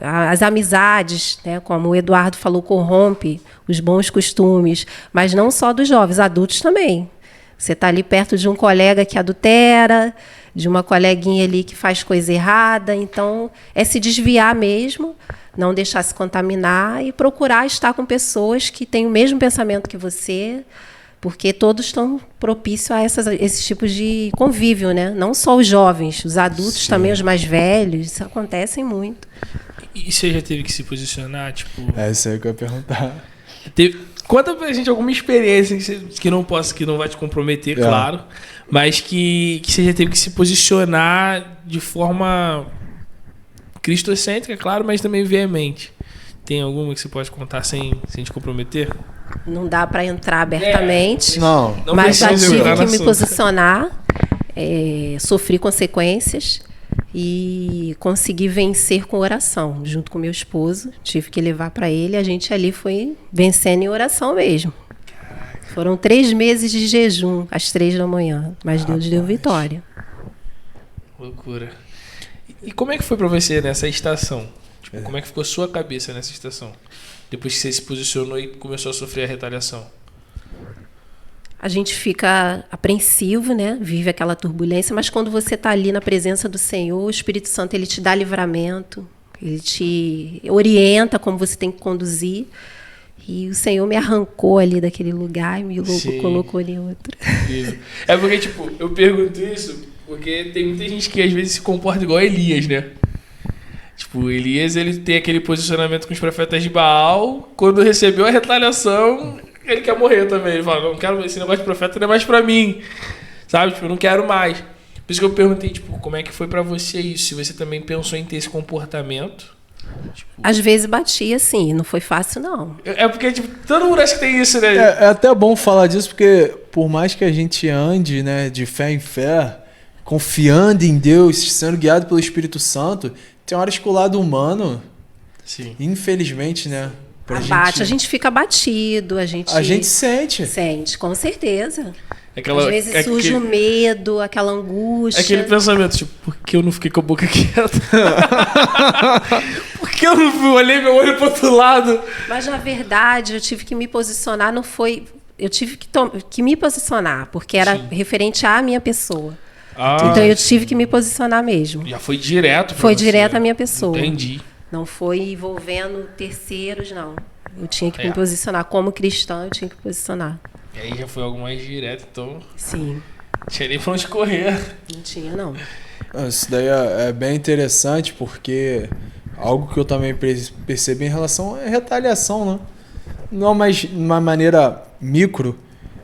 S3: As amizades, né, como o Eduardo falou, corrompe os bons costumes. Mas não só dos jovens, adultos também. Você está ali perto de um colega que adultera, de uma coleguinha ali que faz coisa errada. Então, é se desviar mesmo, não deixar se contaminar e procurar estar com pessoas que têm o mesmo pensamento que você, porque todos estão propícios a esses tipos de convívio, né? Não só os jovens, os adultos. Sim. Também, os mais velhos, isso acontece muito.
S1: E você já teve que se posicionar, tipo...
S2: Isso aí que eu ia perguntar.
S1: Conta pra gente alguma experiência que não vai te comprometer, claro, mas que você já teve que se posicionar de forma cristocêntrica, claro, mas também veemente. Tem alguma que você pode contar sem te comprometer?
S3: Não dá para entrar abertamente,
S2: Não.
S3: mas já
S1: precisa
S3: tive
S1: entrar no
S3: que me
S1: assunto.
S3: posicionar, sofri consequências e consegui vencer com oração, junto com meu esposo. Tive que levar para ele, a gente ali foi vencendo em oração mesmo. Foram 3 meses de jejum, às 3 da manhã, mas Deus deu vitória.
S1: Loucura. E como é que foi pra você nessa estação? Tipo, como é que ficou a sua cabeça nessa estação? Depois que você se posicionou e começou a sofrer a retaliação.
S3: A gente fica apreensivo, né? Vive aquela turbulência, mas quando você está ali na presença do Senhor, o Espírito Santo ele te dá livramento, ele te orienta como você tem que conduzir. E o Senhor me arrancou ali daquele lugar e me colocou em outro.
S1: É porque, tipo, eu pergunto isso porque tem muita gente que às vezes se comporta igual a Elias, né? Tipo, Elias, ele tem aquele posicionamento com os profetas de Baal. Quando recebeu a retaliação, ele quer morrer também. Ele fala, não quero esse negócio de profeta, não é mais pra mim. Sabe? Tipo, eu não quero mais. Por isso que eu perguntei, tipo, como é que foi pra você isso? Se você também pensou em ter esse comportamento. Tipo...
S3: Às vezes batia, sim. Não foi fácil, não.
S1: É porque, tipo, todo mundo acha que tem isso, né?
S2: É até bom falar disso, porque por mais que a gente ande, né, de fé em fé, confiando em Deus, sendo guiado pelo Espírito Santo, tem horas que o lado humano,
S1: Sim.
S2: infelizmente, né?
S3: Abate, a gente fica abatido, a gente
S2: sente.
S3: sente, com certeza.
S1: Aquela,
S3: Às vezes surge o medo, aquela angústia.
S1: Aquele pensamento, tipo, por que eu não fiquei com a boca quieta? Por que eu não olhei meu olho pro outro lado?
S3: Mas, na verdade, eu tive que me posicionar, não foi... Eu tive que me posicionar, porque era referente à minha pessoa. Então, eu tive que me posicionar mesmo.
S1: Já foi direto pra
S3: Foi
S1: você.
S3: direto à minha pessoa.
S1: Entendi.
S3: Não foi envolvendo terceiros, não. Eu tinha que me posicionar. Como cristã, eu tinha que posicionar.
S1: E aí já foi algo mais direto, então...
S3: Sim.
S1: Não tinha nem pra onde correr.
S3: Não tinha, não.
S2: Isso daí é bem interessante, porque algo que eu também percebi em relação à retaliação, né? Não, mas de uma maneira micro,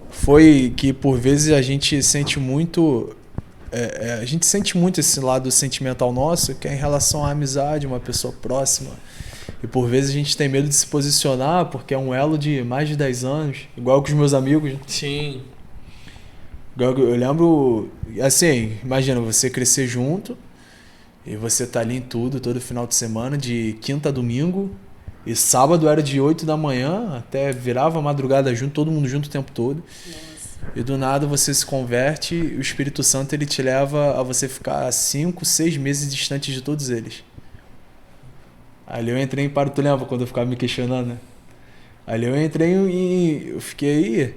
S2: foi que por vezes a gente sente muito... a gente sente muito esse lado sentimental nosso, que é em relação à amizade, uma pessoa próxima. E por vezes a gente tem medo de se posicionar, porque é um elo de mais de 10 anos, igual com os meus amigos.
S1: Sim.
S2: Eu lembro, assim, imagina você crescer junto, e você tá ali em tudo, todo final de semana, de quinta a domingo, e sábado era de 8 da manhã, até virava madrugada junto, todo mundo junto o tempo todo. Nossa. E do nada você se converte, e o Espírito Santo ele te leva a você ficar 5, 6 meses distante de todos eles. Ali eu entrei em paro, tu lembra quando eu ficava me questionando, né? Ali eu entrei e eu fiquei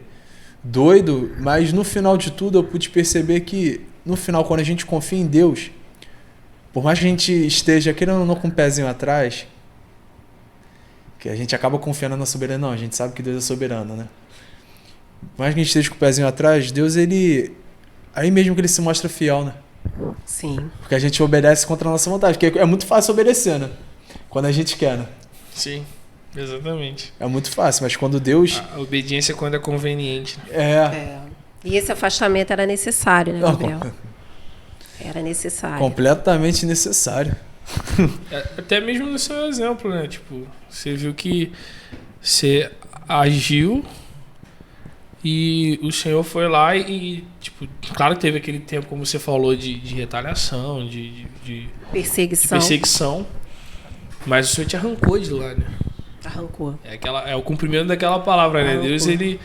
S2: doido, mas no final de tudo eu pude perceber que no final, quando a gente confia em Deus, por mais que a gente esteja querendo ou não com um pezinho atrás, que a gente acaba confiando na soberania, não, a gente sabe que Deus é soberano, né? Por mais que a gente esteja com o pezinho atrás, Deus ele... Aí mesmo que ele se mostra fiel, né?
S3: Sim.
S2: Porque a gente obedece contra a nossa vontade, porque é muito fácil obedecer, né? Quando a gente quer, né?
S1: Sim, exatamente.
S2: É muito fácil, mas quando Deus...
S1: A obediência quando é conveniente.
S3: E esse afastamento era necessário, né, Gabriel? Era necessário.
S2: Completamente necessário.
S1: Até mesmo no seu exemplo, né? Tipo, você viu que você agiu e o Senhor foi lá e tipo, claro que teve aquele tempo, como você falou, de retaliação, de perseguição. Mas o Senhor te arrancou de lá, né?
S3: Arrancou.
S1: É o cumprimento daquela palavra, né?
S3: Arrancou.
S1: Deus, ele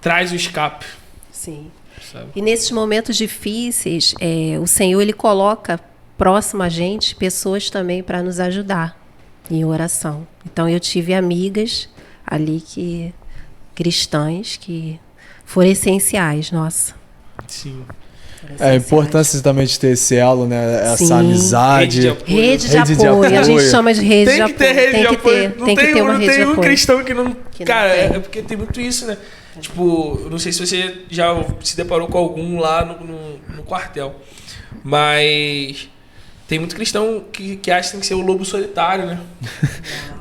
S1: traz o escape.
S3: Sim.
S1: Sabe?
S3: E nesses momentos difíceis, o Senhor, ele coloca próximo a gente pessoas também para nos ajudar em oração. Então, eu tive amigas ali cristãs que foram essenciais, nossa.
S1: Sim.
S2: A importância também de ter esse elo, né? Essa
S3: Sim.
S2: amizade.
S3: Rede de apoio. A gente chama de rede de apoio.
S1: Tem que ter rede de apoio.
S3: Tem que ter uma rede de apoio.
S1: Não tem um cristão que não...
S3: Que
S1: cara,
S3: não tem.
S1: é porque tem muito isso, né? Tipo, eu não sei se você já se deparou com algum lá no quartel. Mas Tem muito cristão que acha que tem que ser o lobo solitário, né?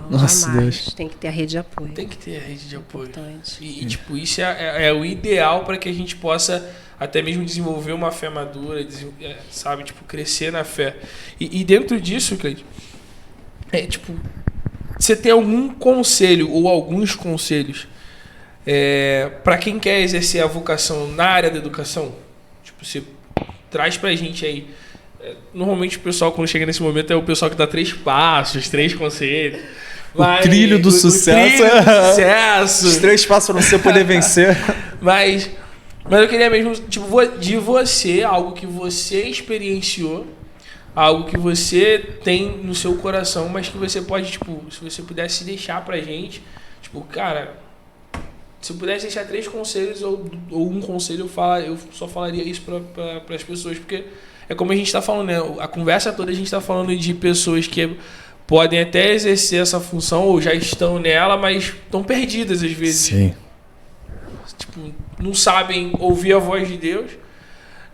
S2: Nossa,
S3: Jamais.
S2: Deus.
S3: Tem que ter a rede de apoio.
S1: Tem que ter a rede de apoio.
S3: Importante.
S1: E tipo, isso é o ideal para que a gente possa até mesmo desenvolver uma fé madura, sabe? Tipo, crescer na fé. E dentro disso, Cleide, tipo, você tem algum conselho ou alguns conselhos para quem quer exercer a vocação na área da educação? Tipo, você traz pra gente aí. Normalmente o pessoal, quando chega nesse momento, é o pessoal que dá 3 passos, 3 conselhos.
S2: O trilho do sucesso.
S1: Trilho do sucesso.
S2: Os 3 passos para você poder vencer.
S1: Mas eu queria mesmo, tipo, de você, algo que você experienciou, algo que você tem no seu coração, mas que você pode, tipo, se você pudesse deixar pra gente, tipo, cara, se eu pudesse deixar 3 conselhos ou um conselho, eu só falaria isso para as pessoas, porque é como a gente está falando, né? A conversa toda a gente está falando de pessoas que podem até exercer essa função ou já estão nela, mas estão perdidas às vezes.
S2: Sim.
S1: Tipo, não sabem ouvir a voz de Deus,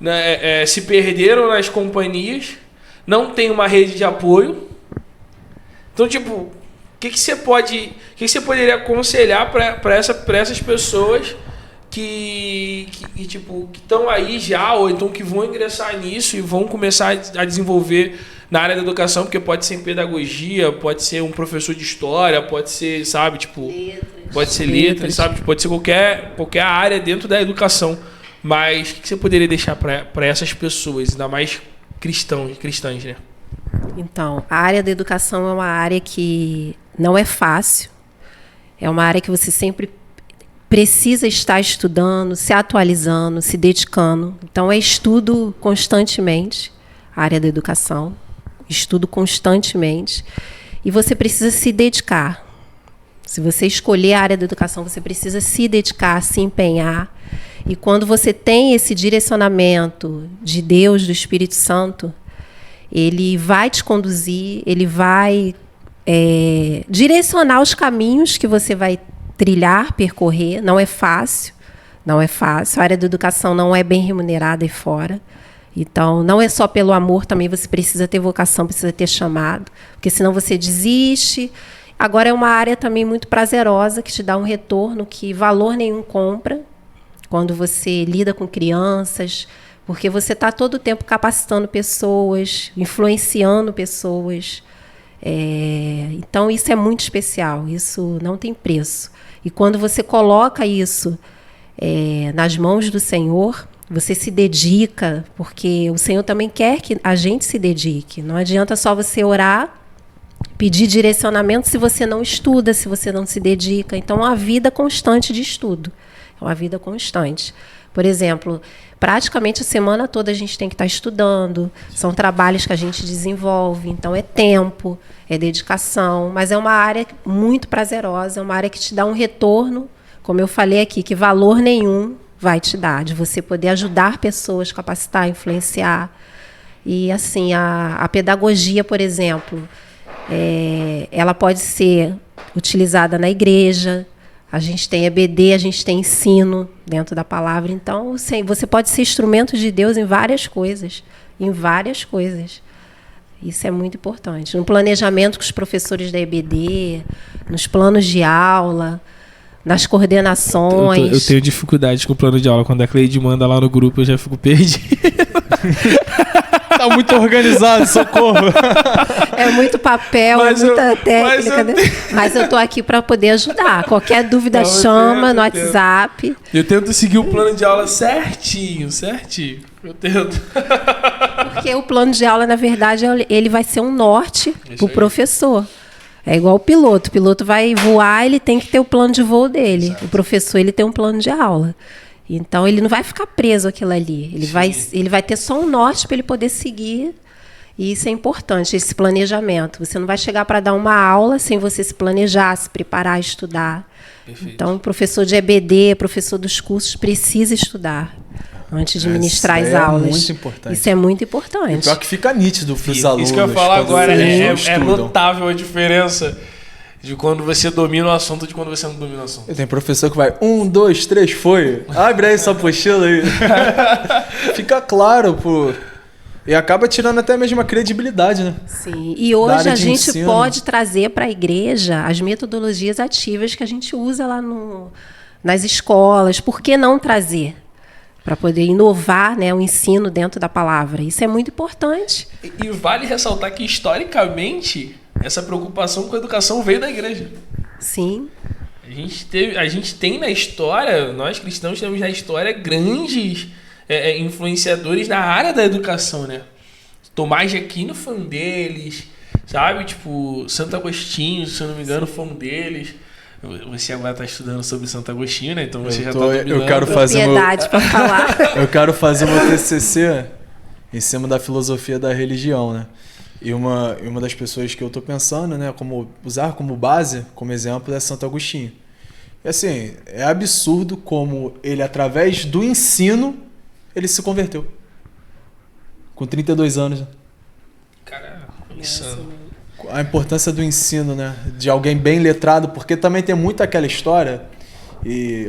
S1: né? Se perderam nas companhias, não tem uma rede de apoio. Então, tipo, o que você poderia aconselhar para essas pessoas que estão aí já, ou então que vão ingressar nisso e vão começar a desenvolver na área da educação, porque pode ser em pedagogia, pode ser um professor de história, pode ser, sabe, tipo, pode ser letras, sabe, pode ser qualquer área dentro da educação. Mas o que você poderia deixar para essas pessoas, ainda mais cristãs, né?
S3: Então, a área da educação é uma área que não é fácil, é uma área que você sempre precisa estar estudando, se atualizando, se dedicando. Então, é estudo constantemente, a área da educação, estudo constantemente, e você precisa se dedicar. Se você escolher a área da educação, você precisa se dedicar, se empenhar, e quando você tem esse direcionamento de Deus, do Espírito Santo, ele vai te conduzir, ele vai direcionar os caminhos que você vai trilhar, percorrer. Não é fácil, não é fácil. A área da educação não é bem remunerada aí fora. Então, não é só pelo amor, também você precisa ter vocação, precisa ter chamado, porque senão você desiste. Agora é uma área também muito prazerosa, que te dá um retorno que valor nenhum compra, quando você lida com crianças, porque você está todo o tempo capacitando pessoas, influenciando pessoas. Então, isso é muito especial, isso não tem preço. E quando você coloca isso nas mãos do Senhor, você se dedica, porque o Senhor também quer que a gente se dedique. Não adianta só você orar, pedir direcionamento se você não estuda, se você não se dedica. Então, é uma vida constante de estudo. É uma vida constante. Por exemplo, praticamente a semana toda a gente tem que estar estudando, são trabalhos que a gente desenvolve, então é tempo, é dedicação, mas é uma área muito prazerosa, é uma área que te dá um retorno, como eu falei aqui, que valor nenhum vai te dar, de você poder ajudar pessoas, capacitar, influenciar. E assim, a pedagogia, por exemplo, ela pode ser utilizada na igreja. A gente tem EBD, a gente tem ensino dentro da palavra. Então, você pode ser instrumento de Deus em várias coisas. Em várias coisas. Isso é muito importante. No planejamento com os professores da EBD, nos planos de aula, nas coordenações.
S1: Eu tenho dificuldade com o plano de aula. Quando a Cleide manda lá no grupo, eu já fico perdido.
S2: Tá muito organizado, socorro.
S3: É muito papel, muita técnica, né? Mas eu tô aqui para poder ajudar. Qualquer dúvida, chama no WhatsApp.
S1: Eu tento seguir o plano de aula certinho. Eu tento.
S3: Porque o plano de aula, na verdade, ele vai ser um norte para o professor. É igual o piloto. O piloto vai voar, ele tem que ter o plano de voo dele. Exato. O professor, ele tem um plano de aula. Então, ele não vai ficar preso àquilo ali. Ele vai ter só um norte para ele poder seguir. E isso é importante, esse planejamento. Você não vai chegar para dar uma aula sem você se planejar, se preparar, estudar. Perfeito. Então, o professor de EBD, professor dos cursos, precisa estudar antes de ministrar as aulas. Isso é muito importante. Isso é muito importante.
S2: Pior que fica nítido para os alunos.
S1: Isso que eu ia falar agora, é notável a diferença de quando você domina o assunto de quando você não domina o assunto.
S2: Tem professor que vai 1, 2, 3, foi. Abre aí essa apostila aí. Fica claro, pô. E acaba tirando até mesmo a credibilidade, né?
S3: Sim, e hoje
S2: área
S3: a
S2: de
S3: gente
S2: ensino.
S3: pode trazer para a igreja as metodologias ativas que a gente usa lá nas escolas. Por que não trazer? Para poder inovar, né, o ensino dentro da palavra. Isso é muito importante.
S1: E vale ressaltar que, historicamente, essa preocupação com a educação veio da igreja.
S3: Sim.
S1: A gente tem na história, nós cristãos temos na história grandes influenciadores na área da educação, né? Tomás de Aquino foi um deles, sabe? Tipo, Santo Agostinho, se eu não me engano, foi um deles. Você agora está estudando sobre Santo Agostinho, né? Então você já está dominando.
S2: Eu quero fazer
S3: para falar.
S2: Eu quero fazer meu TCC em cima da filosofia da religião, né? E uma das pessoas que eu estou pensando, né, como usar como base, como exemplo, é Santo Agostinho. E assim, é absurdo como ele, através do ensino, ele se converteu. Com 32 anos. Né?
S1: Cara, insano.
S2: A importância do ensino, né? De alguém bem letrado, porque também tem muito aquela história, e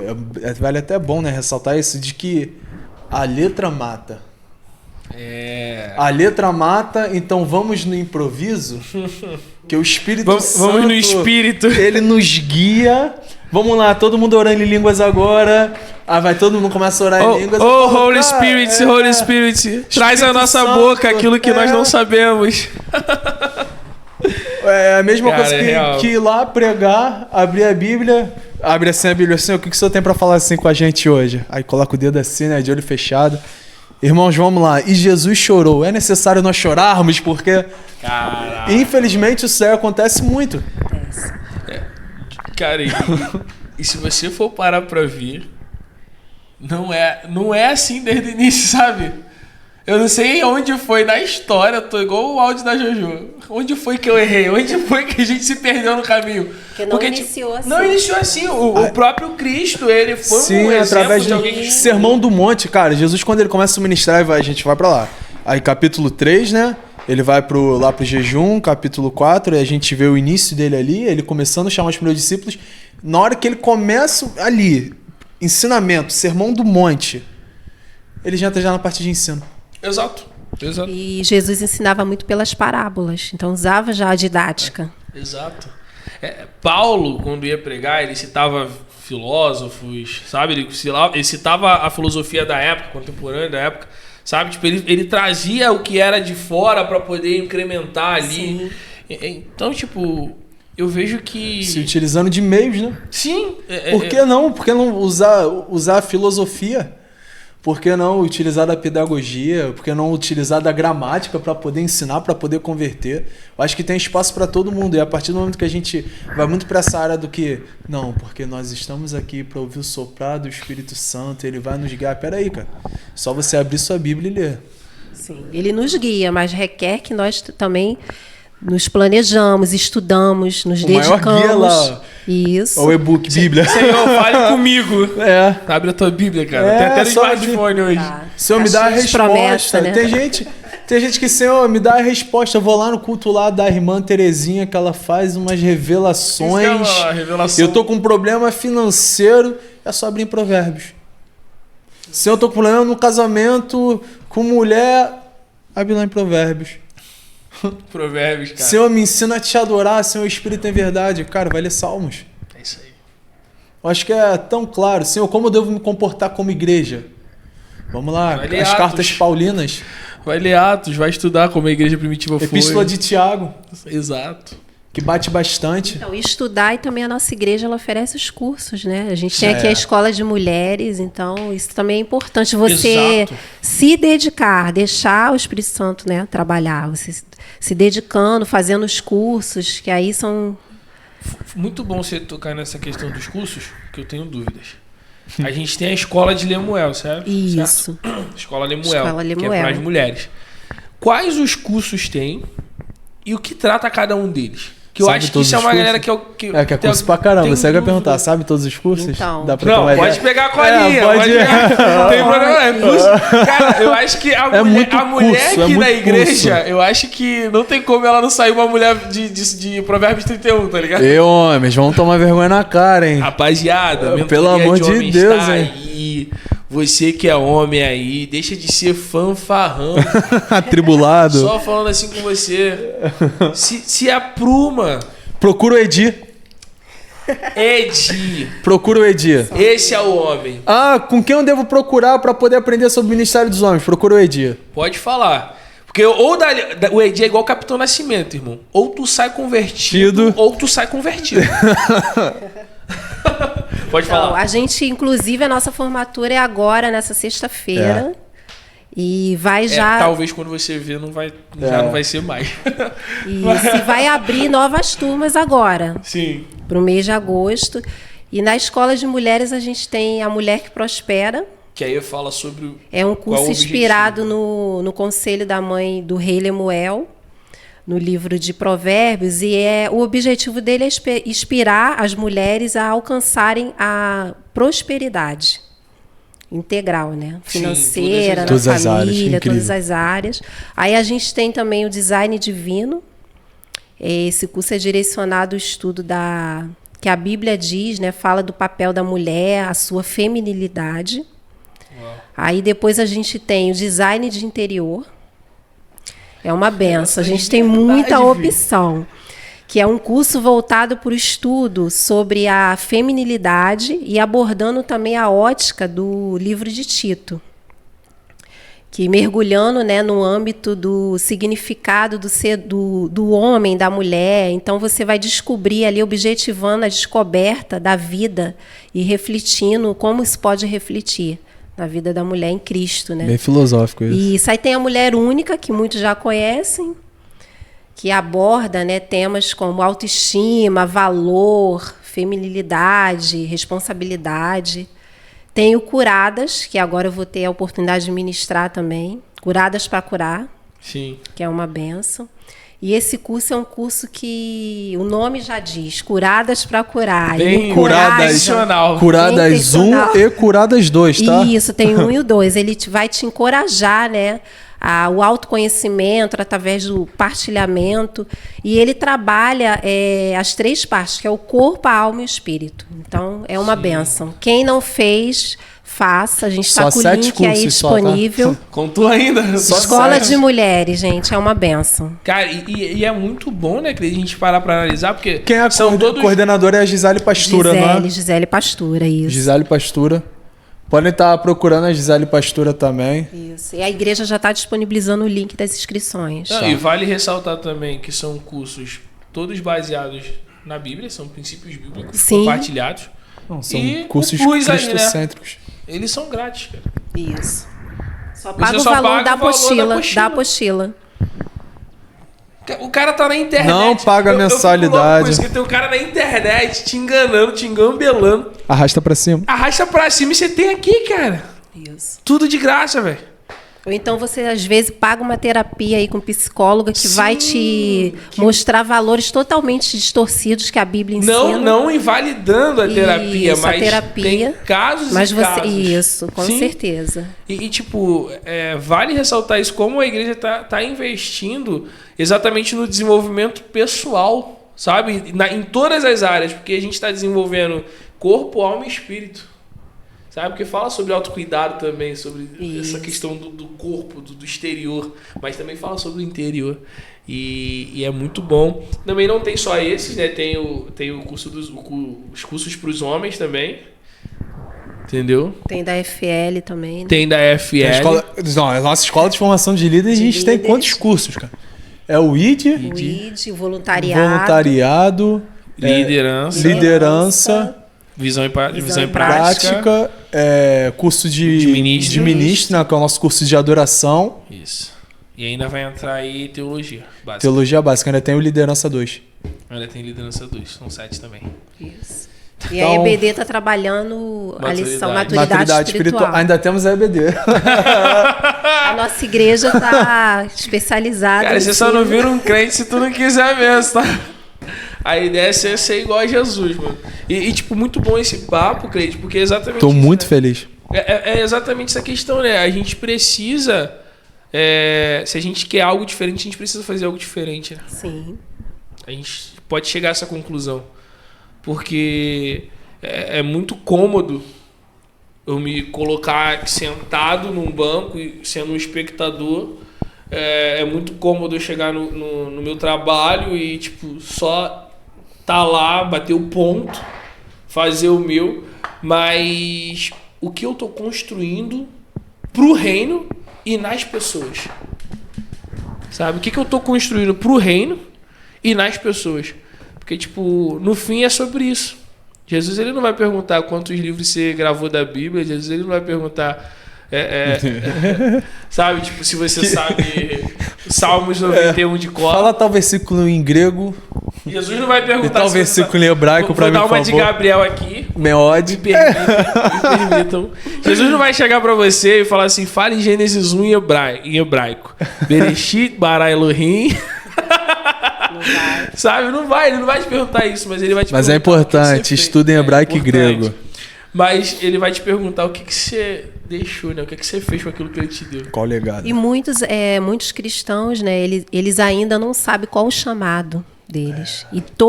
S2: vale até bom, né, ressaltar isso, de que a letra mata. A letra mata, então vamos no improviso, que o Espírito Santo...
S1: Vamos no Espírito.
S2: Ele nos guia. Vamos lá, todo mundo orando em línguas agora. Vai todo mundo começa a orar em línguas.
S1: Holy Spirit, Holy Spirit, traz à nossa boca aquilo que nós não sabemos.
S2: É a mesma coisa que ir lá pregar, abrir a Bíblia, abre assim a Bíblia, assim, o que o senhor tem pra falar assim com a gente hoje? Aí coloca o dedo assim, né, de olho fechado. Irmãos, vamos lá. E Jesus chorou. É necessário nós chorarmos, porque infelizmente isso aí acontece muito.
S1: Cara, e se você for parar pra ver, não é assim desde o início, sabe? Eu não sei onde foi na história, eu tô igual o áudio da Jojo. Onde foi que eu errei? Onde foi que a gente se perdeu no caminho?
S3: Porque iniciou assim.
S1: Não iniciou assim. O próprio Cristo, ele foi um exemplo
S2: através
S1: de alguém que...
S2: Sermão do Monte, cara. Jesus, quando ele começa a ministrar, a gente vai pra lá. Aí capítulo 3, né? Ele vai lá pro jejum, capítulo 4, e a gente vê o início dele ali, ele começando a chamar os primeiros discípulos. Na hora que ele começa ali, ensinamento, Sermão do Monte, ele já entra na parte de ensino.
S1: Exato.
S3: E Jesus ensinava muito pelas parábolas, então usava já a didática.
S1: Exato. Paulo, quando ia pregar, ele citava filósofos, sabe? Ele citava a filosofia da época, contemporânea da época, sabe? Tipo, ele trazia o que era de fora para poder incrementar ali. Sim. Então, tipo, eu vejo que...
S2: Se utilizando de meios, né?
S1: Sim.
S2: Por que não? Por que não usar a filosofia? Por que não utilizar da pedagogia? Por que não utilizar da gramática para poder ensinar, para poder converter? Eu acho que tem espaço para todo mundo. E a partir do momento que a gente vai muito para essa área do que... Não, porque nós estamos aqui para ouvir o soprar do Espírito Santo, ele vai nos guiar. Peraí, cara. Só você abrir sua Bíblia e ler.
S3: Sim, ele nos guia, mas requer que nós também... nos planejamos, estudamos, nos dedicamos.
S2: Maior guia lá.
S3: Isso.
S2: O e-book, Bíblia.
S1: Senhor, fale comigo. Abre a tua Bíblia, cara. Tem até no smartphone hoje.
S2: Senhor, me dá a resposta. Promessa, né? Tem gente que, Senhor, me dá a resposta. Eu vou lá no culto lá da irmã Terezinha, que ela faz umas revelações.
S1: Isso é uma revelação.
S2: Eu tô com um problema financeiro, é só abrir em Provérbios. Senhor, eu tô com problema no casamento com mulher, abre lá em Provérbios.
S1: Provérbios, cara.
S2: Senhor, me ensina a te adorar, Senhor, Espírito em verdade. Cara, vai ler Salmos.
S1: É isso aí.
S2: Eu acho que é tão claro. Senhor, como eu devo me comportar como igreja? Vamos lá, as cartas paulinas.
S1: Vai ler Atos, vai estudar como a igreja primitiva foi.
S2: Epístola de Tiago.
S1: Exato.
S2: Que bate bastante.
S3: Então, estudar, e também a nossa igreja ela oferece os cursos, né? A gente tem aqui a escola de mulheres, então isso também é importante. Você se dedicar, deixar o Espírito Santo, né, trabalhar. Você se dedicando, fazendo os cursos, que aí são...
S1: Muito bom você tocar nessa questão dos cursos, que eu tenho dúvidas. A gente tem a escola de Lemuel, certo?
S3: Isso.
S1: Certo? Escola Lemuel, que é para as mulheres. Quais os cursos tem e o que trata cada um deles? Que eu acho que isso é uma galera que
S2: é curso pra caramba. Você vai perguntar, sabe todos os cursos?
S3: Então.
S2: Dá pra
S1: não, pode pegar a colinha. Pode pegar. Tem problema. É curso. Cara, eu acho que a mulher aqui na igreja, eu acho que não tem como ela não sair uma mulher de Provérbios 31, tá ligado?
S2: E homens, vamos tomar vergonha na cara, hein?
S1: Rapaziada,
S2: pelo amor de Deus, hein?
S1: Aí. Você que é homem aí, deixa de ser fanfarrão.
S2: Atribulado.
S1: Só falando assim com você. Se apruma.
S2: Procura o Edi.
S1: Edi.
S2: Procura o Edi.
S1: Esse é o homem.
S2: Ah, com quem eu devo procurar para poder aprender sobre o Ministério dos Homens? Procura o Edi.
S1: Pode falar. Porque o Edi é igual o Capitão Nascimento, irmão. Ou tu sai convertido, ou tu sai convertido. Pode
S3: Então,
S1: falar.
S3: a gente, inclusive, a nossa formatura é agora, nessa sexta-feira. E vai já...
S1: Talvez quando você ver, já não vai ser mais.
S3: Isso, e vai abrir novas turmas agora,
S1: Sim.
S3: para o mês de agosto. E na Escola de Mulheres a gente tem a Mulher que Prospera.
S1: Que aí fala sobre...
S3: É um
S1: qual
S3: curso
S1: o
S3: inspirado no conselho da mãe do rei Lemuel, no livro de Provérbios, e o objetivo dele é inspirar as mulheres a alcançarem a prosperidade integral, né? Financeira,
S1: todas
S3: na
S2: as áreas,
S3: família,
S2: incrível.
S3: todas as áreas. Aí a gente tem também o design divino. Esse curso é direcionado ao estudo que a Bíblia diz, né? Fala do papel da mulher, a sua feminilidade. Aí depois a gente tem o design de interior. É uma benção. A gente tem muita opção. Que é um curso voltado para o estudo sobre a feminilidade e abordando também a ótica do livro de Tito. Que mergulhando, né, no âmbito do significado do homem, da mulher. Então você vai descobrir ali, objetivando a descoberta da vida e refletindo como isso pode refletir na vida da mulher em Cristo, né?
S2: Bem filosófico isso.
S3: E isso aí tem a Mulher Única, que muitos já conhecem, que aborda, né, temas como autoestima, valor, feminilidade, responsabilidade. Tem o Curadas, que agora eu vou ter a oportunidade de ministrar também. Curadas para Curar,
S1: Sim.
S3: que é uma bênção. E esse curso é um curso que o nome já diz, Curadas para Curar.
S1: Bem
S2: Curadas, Curadas 1 e Curadas 2, tá?
S3: Isso, tem 1 e o 2. Ele vai te encorajar, né? O autoconhecimento através do partilhamento. E ele trabalha as 3 partes, que é o corpo, a alma e o espírito. Então, é uma bênção. Quem não fez, faça. A gente está com o link aí disponível.
S2: Tá?
S1: Contou ainda?
S3: Escola de Mulheres, gente, é uma bênção.
S1: Cara, e é muito bom, né, que a gente parar para analisar, porque
S2: Quem é a coordenadora é a Gisele Pastura, né?
S3: Gisele Pastura, isso.
S2: Gisele Pastura. Podem estar procurando a Gisele Pastura também.
S3: Isso. E a igreja já está disponibilizando o link das inscrições.
S1: E vale ressaltar também que são cursos todos baseados na Bíblia, são princípios bíblicos compartilhados.
S2: Não, são
S1: e
S2: cursos cristocêntricos.
S1: Né? Eles são grátis, cara.
S3: Isso. Só
S1: Você
S3: paga o
S1: só
S3: valor
S1: paga
S3: da
S1: o valor
S3: apostila.
S1: da
S3: apostila.
S1: O cara tá na internet.
S2: Não paga mensalidade.
S1: Eu tem um cara na internet te enganando, te engambelando.
S2: Arrasta pra cima.
S1: Arrasta pra cima e você tem aqui, cara.
S3: Isso.
S1: Tudo de graça, velho.
S3: Ou então você, às vezes, paga uma terapia aí com psicóloga que vai te mostrar valores totalmente distorcidos que a Bíblia ensina.
S1: Não invalidando a terapia,
S3: Isso,
S1: mas
S3: a terapia,
S1: tem casos
S3: mas
S1: e
S3: você,
S1: casos.
S3: Isso, com
S1: Sim.
S3: certeza.
S1: Tipo, vale ressaltar isso, como a igreja tá investindo exatamente no desenvolvimento pessoal, sabe? Em todas as áreas, porque a gente está desenvolvendo corpo, alma e espírito. Sabe? Porque fala sobre autocuidado também, sobre essa questão do corpo, do exterior, mas também fala sobre o interior. E é muito bom. Também não tem só esses, né? Tem o curso os cursos para os homens também. Entendeu?
S3: Tem da FL também, né?
S1: Tem da FL.
S2: A nossa escola de formação de líderes, a gente tem quantos cursos, cara? É o ID,
S3: O ID, voluntariado.
S2: Voluntariado,
S1: Liderança. Visão e prática.
S2: Curso de ministro, né, que é o nosso curso de adoração.
S1: Isso. E ainda vai entrar aí teologia básica.
S2: Teologia básica, ainda tem o Liderança 2.
S1: Ainda tem liderança 2, são 7 também.
S3: Isso. E a EBD está trabalhando a lição Maturidade Espiritual.
S2: Ainda temos a EBD.
S3: A nossa igreja está especializada.
S1: Cara, você só não vira um crente se tu não quiser mesmo, tá? A ideia é ser igual a Jesus, mano. E tipo, muito bom esse papo, Cleide, porque é exatamente
S2: Tô
S1: isso,
S2: muito
S1: né?
S2: feliz.
S1: É exatamente essa questão, né? A gente precisa... se a gente quer algo diferente, a gente precisa fazer algo diferente, né?
S3: Sim.
S1: A gente pode chegar a essa conclusão. Porque é muito cômodo eu me colocar sentado num banco e sendo um espectador. É muito cômodo eu chegar no meu trabalho e, tipo, só tá lá, bater o ponto, fazer o meu, mas o que eu tô construindo pro reino e nas pessoas. Sabe? O que eu tô construindo pro reino e nas pessoas. Porque, tipo, no fim é sobre isso. Jesus, ele não vai perguntar quantos livros você gravou da Bíblia. Jesus, ele não vai perguntar... sabe? Tipo, se você sabe Salmos 91 de cor.
S2: Fala tal versículo em grego.
S1: Jesus não vai perguntar.
S2: E tal versículo em hebraico pra mim, por favor.
S1: Vou dar uma de Gabriel aqui.
S2: Meode.
S1: Me permitam. Jesus não vai chegar pra você e falar assim, fala em Gênesis 1 em hebraico. Bereshit, bara Elohim. Sabe? Ele não vai te perguntar isso, mas ele vai te perguntar.
S2: Mas é importante, estuda em hebraico e grego.
S1: Mas ele vai te perguntar o que você deixou, né? O que você fez com aquilo que ele te deu.
S2: Qual o legado?
S3: E muitos cristãos, né? Eles ainda não sabem qual o chamado deles.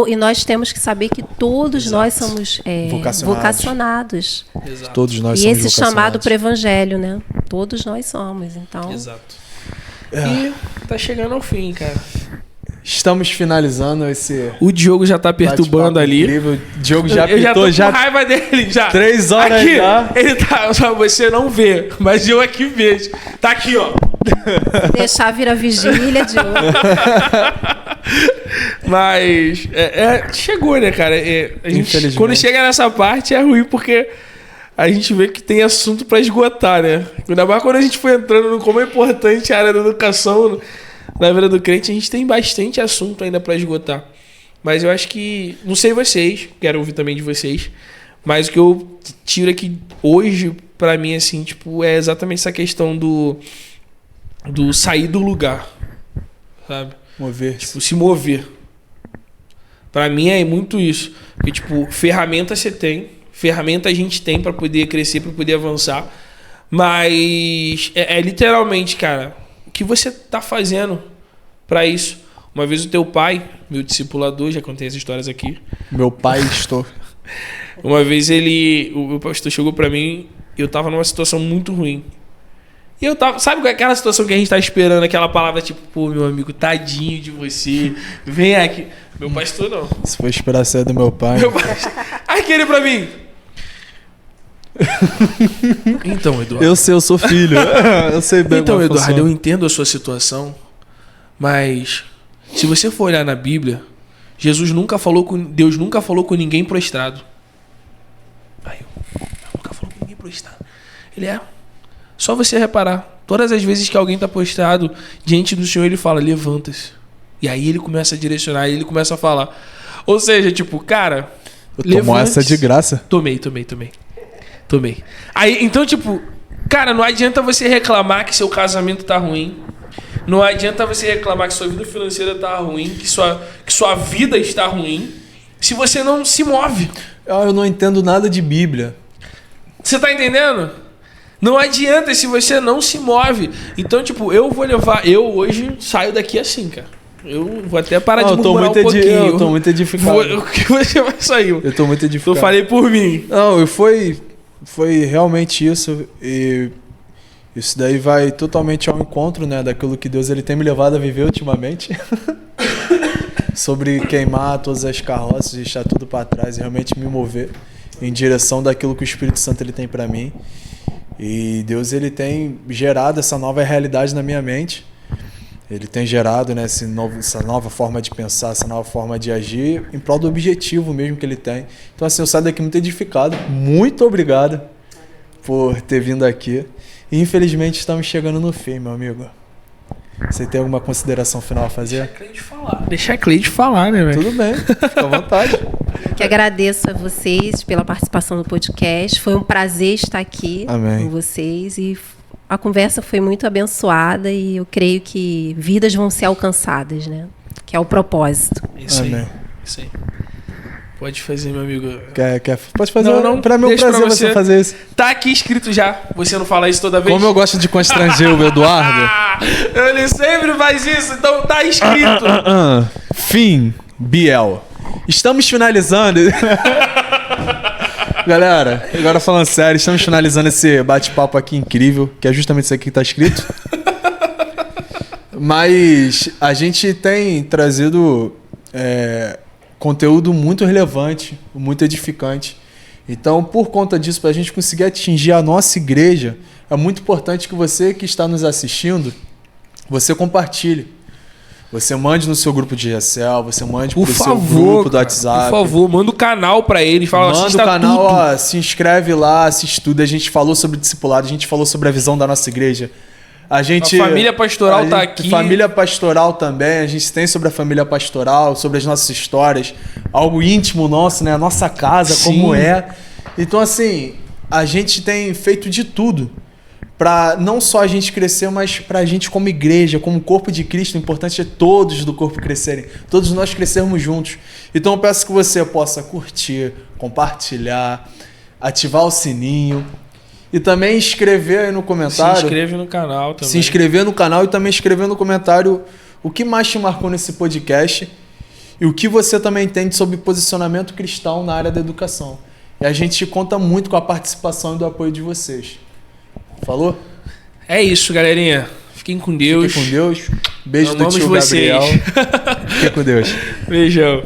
S3: E nós temos que saber que todos nós somos vocacionados.
S1: Exato.
S2: Todos nós
S3: e
S2: somos
S3: esse
S2: vocacionados.
S3: chamado para o evangelho, né? Todos nós somos, então...
S1: Exato. E tá chegando ao fim, cara.
S2: Estamos finalizando esse...
S1: O Diogo já tá perturbando ali.
S2: Incrível. O Diogo já
S1: eu já tô
S2: pitou,
S1: com raiva dele já.
S2: 3 horas
S1: aqui,
S2: já.
S1: Ele tá, só você não vê, mas eu aqui vejo. Tá aqui, ó.
S3: Se deixar vira vigília, Diogo.
S1: Mas chegou, né, cara? A gente, quando chega nessa parte é ruim porque a gente vê que tem assunto pra esgotar, né? Ainda mais quando a gente foi entrando no como é importante a área da educação na vida do crente, a gente tem bastante assunto ainda pra esgotar. Mas eu acho que, não sei vocês, quero ouvir também de vocês, mas o que eu tiro aqui hoje pra mim, assim, tipo, é exatamente essa questão do sair do lugar, sabe?
S2: Mover.
S1: Tipo, se mover. Pra mim é muito isso. Porque, tipo, ferramenta você tem. Ferramenta a gente tem pra poder crescer, pra poder avançar. Mas literalmente, cara, o que você tá fazendo pra isso? Uma vez o teu pai, meu discipulador, já contei as histórias aqui.
S2: Meu pai estou.
S1: Uma vez o pastor chegou pra mim e eu tava numa situação muito ruim. E eu tava... Sabe aquela situação que a gente tá esperando, aquela palavra tipo, pô, meu amigo, tadinho de você, vem aqui. Meu pastor não.
S2: Se for esperar ser do meu pai.
S1: Meu pastor... Aquele pra mim. Então, Eduardo.
S2: Eu sou filho. Eu sei bem.
S1: Então, Eduardo, eu entendo a sua situação, mas se você for olhar na Bíblia, Deus nunca falou com ninguém prostrado. Aí eu nunca falou com ninguém prostrado. Ele só você reparar. Todas as vezes que alguém está prostrado diante do Senhor, ele fala, levanta-se. E aí ele começa a direcionar, ele começa a falar. Ou seja, tipo, cara,
S2: tomou essa de graça?
S1: Tomei. Aí, então, tipo, cara, não adianta você reclamar que seu casamento tá ruim. Não adianta você reclamar que sua vida financeira tá ruim, que sua vida está ruim, se você não se move.
S2: Eu não entendo nada de Bíblia.
S1: Você tá entendendo? Não adianta se você não se move. Então, tipo, eu hoje saio daqui assim, cara. Eu vou até parar de murmurar um pouquinho.
S2: Eu tô muito edificado.
S1: O que você vai sair?
S2: Eu tô muito edificado.
S1: Eu falei por mim.
S2: Não, foi realmente isso. E isso daí vai totalmente ao encontro, né, daquilo que Deus ele tem me levado a viver ultimamente. Sobre queimar todas as carroças, deixar tudo para trás e realmente me mover em direção daquilo que o Espírito Santo ele tem para mim. E Deus ele tem gerado essa nova realidade na minha mente. Ele tem gerado, né, essa nova forma de pensar, essa nova forma de agir em prol do objetivo mesmo que ele tem. Então assim, eu saio daqui muito edificado. Muito obrigado por ter vindo aqui. E infelizmente estamos chegando no fim, meu amigo. Você tem alguma consideração final a fazer?
S1: Deixa a Cleide falar, né, velho?
S2: Tudo bem, fica à vontade.
S3: Que agradeço a vocês pela participação no podcast. Foi um prazer estar aqui com vocês. E a conversa foi muito abençoada e eu creio que vidas vão ser alcançadas, né? Que é o propósito.
S1: Isso aí. Isso aí. Pode fazer, meu amigo.
S2: Pode fazer.
S1: Não.
S2: Pra mim é um prazer você fazer isso.
S1: Tá aqui escrito já. Você não fala isso toda vez?
S2: Como eu gosto de constranger o Eduardo.
S1: Ele sempre faz isso, então tá escrito.
S2: Fim, Biel. Estamos finalizando. Galera, agora falando sério, estamos finalizando esse bate-papo aqui incrível, que é justamente isso aqui que tá escrito. Mas a gente tem trazido conteúdo muito relevante, muito edificante. Então, por conta disso, para a gente conseguir atingir a nossa igreja, é muito importante que você que está nos assistindo, você compartilhe. Você mande no seu grupo de GSL, você mande pro seu grupo do WhatsApp.
S1: Por favor, manda o canal pra eles. Fala,
S2: manda o canal, ó, se inscreve lá, assiste tudo. A gente falou sobre discipulado, a gente falou sobre a visão da nossa igreja. A família pastoral tá aqui. Família pastoral também. A gente tem sobre a família pastoral, sobre as nossas histórias. Algo íntimo nosso, né? A nossa casa, sim, como é. Então, assim, a gente tem feito de tudo para não só a gente crescer, mas para a gente como igreja, como corpo de Cristo. O importante é todos do corpo crescerem. Todos nós crescermos juntos. Então eu peço que você possa curtir, compartilhar, ativar o sininho e também escrever aí no comentário.
S1: Se inscreve no canal também.
S2: Se inscrever no canal e também escrever no comentário o que mais te marcou nesse podcast e o que você também entende sobre posicionamento cristão na área da educação. E a gente conta muito com a participação e do apoio de vocês. Falou?
S1: É isso, galerinha. Fiquem com Deus.
S2: Fiquem com Deus. Beijo
S1: Amamos
S2: do tio
S1: vocês.
S2: Gabriel. Fiquem com Deus.
S1: Beijão.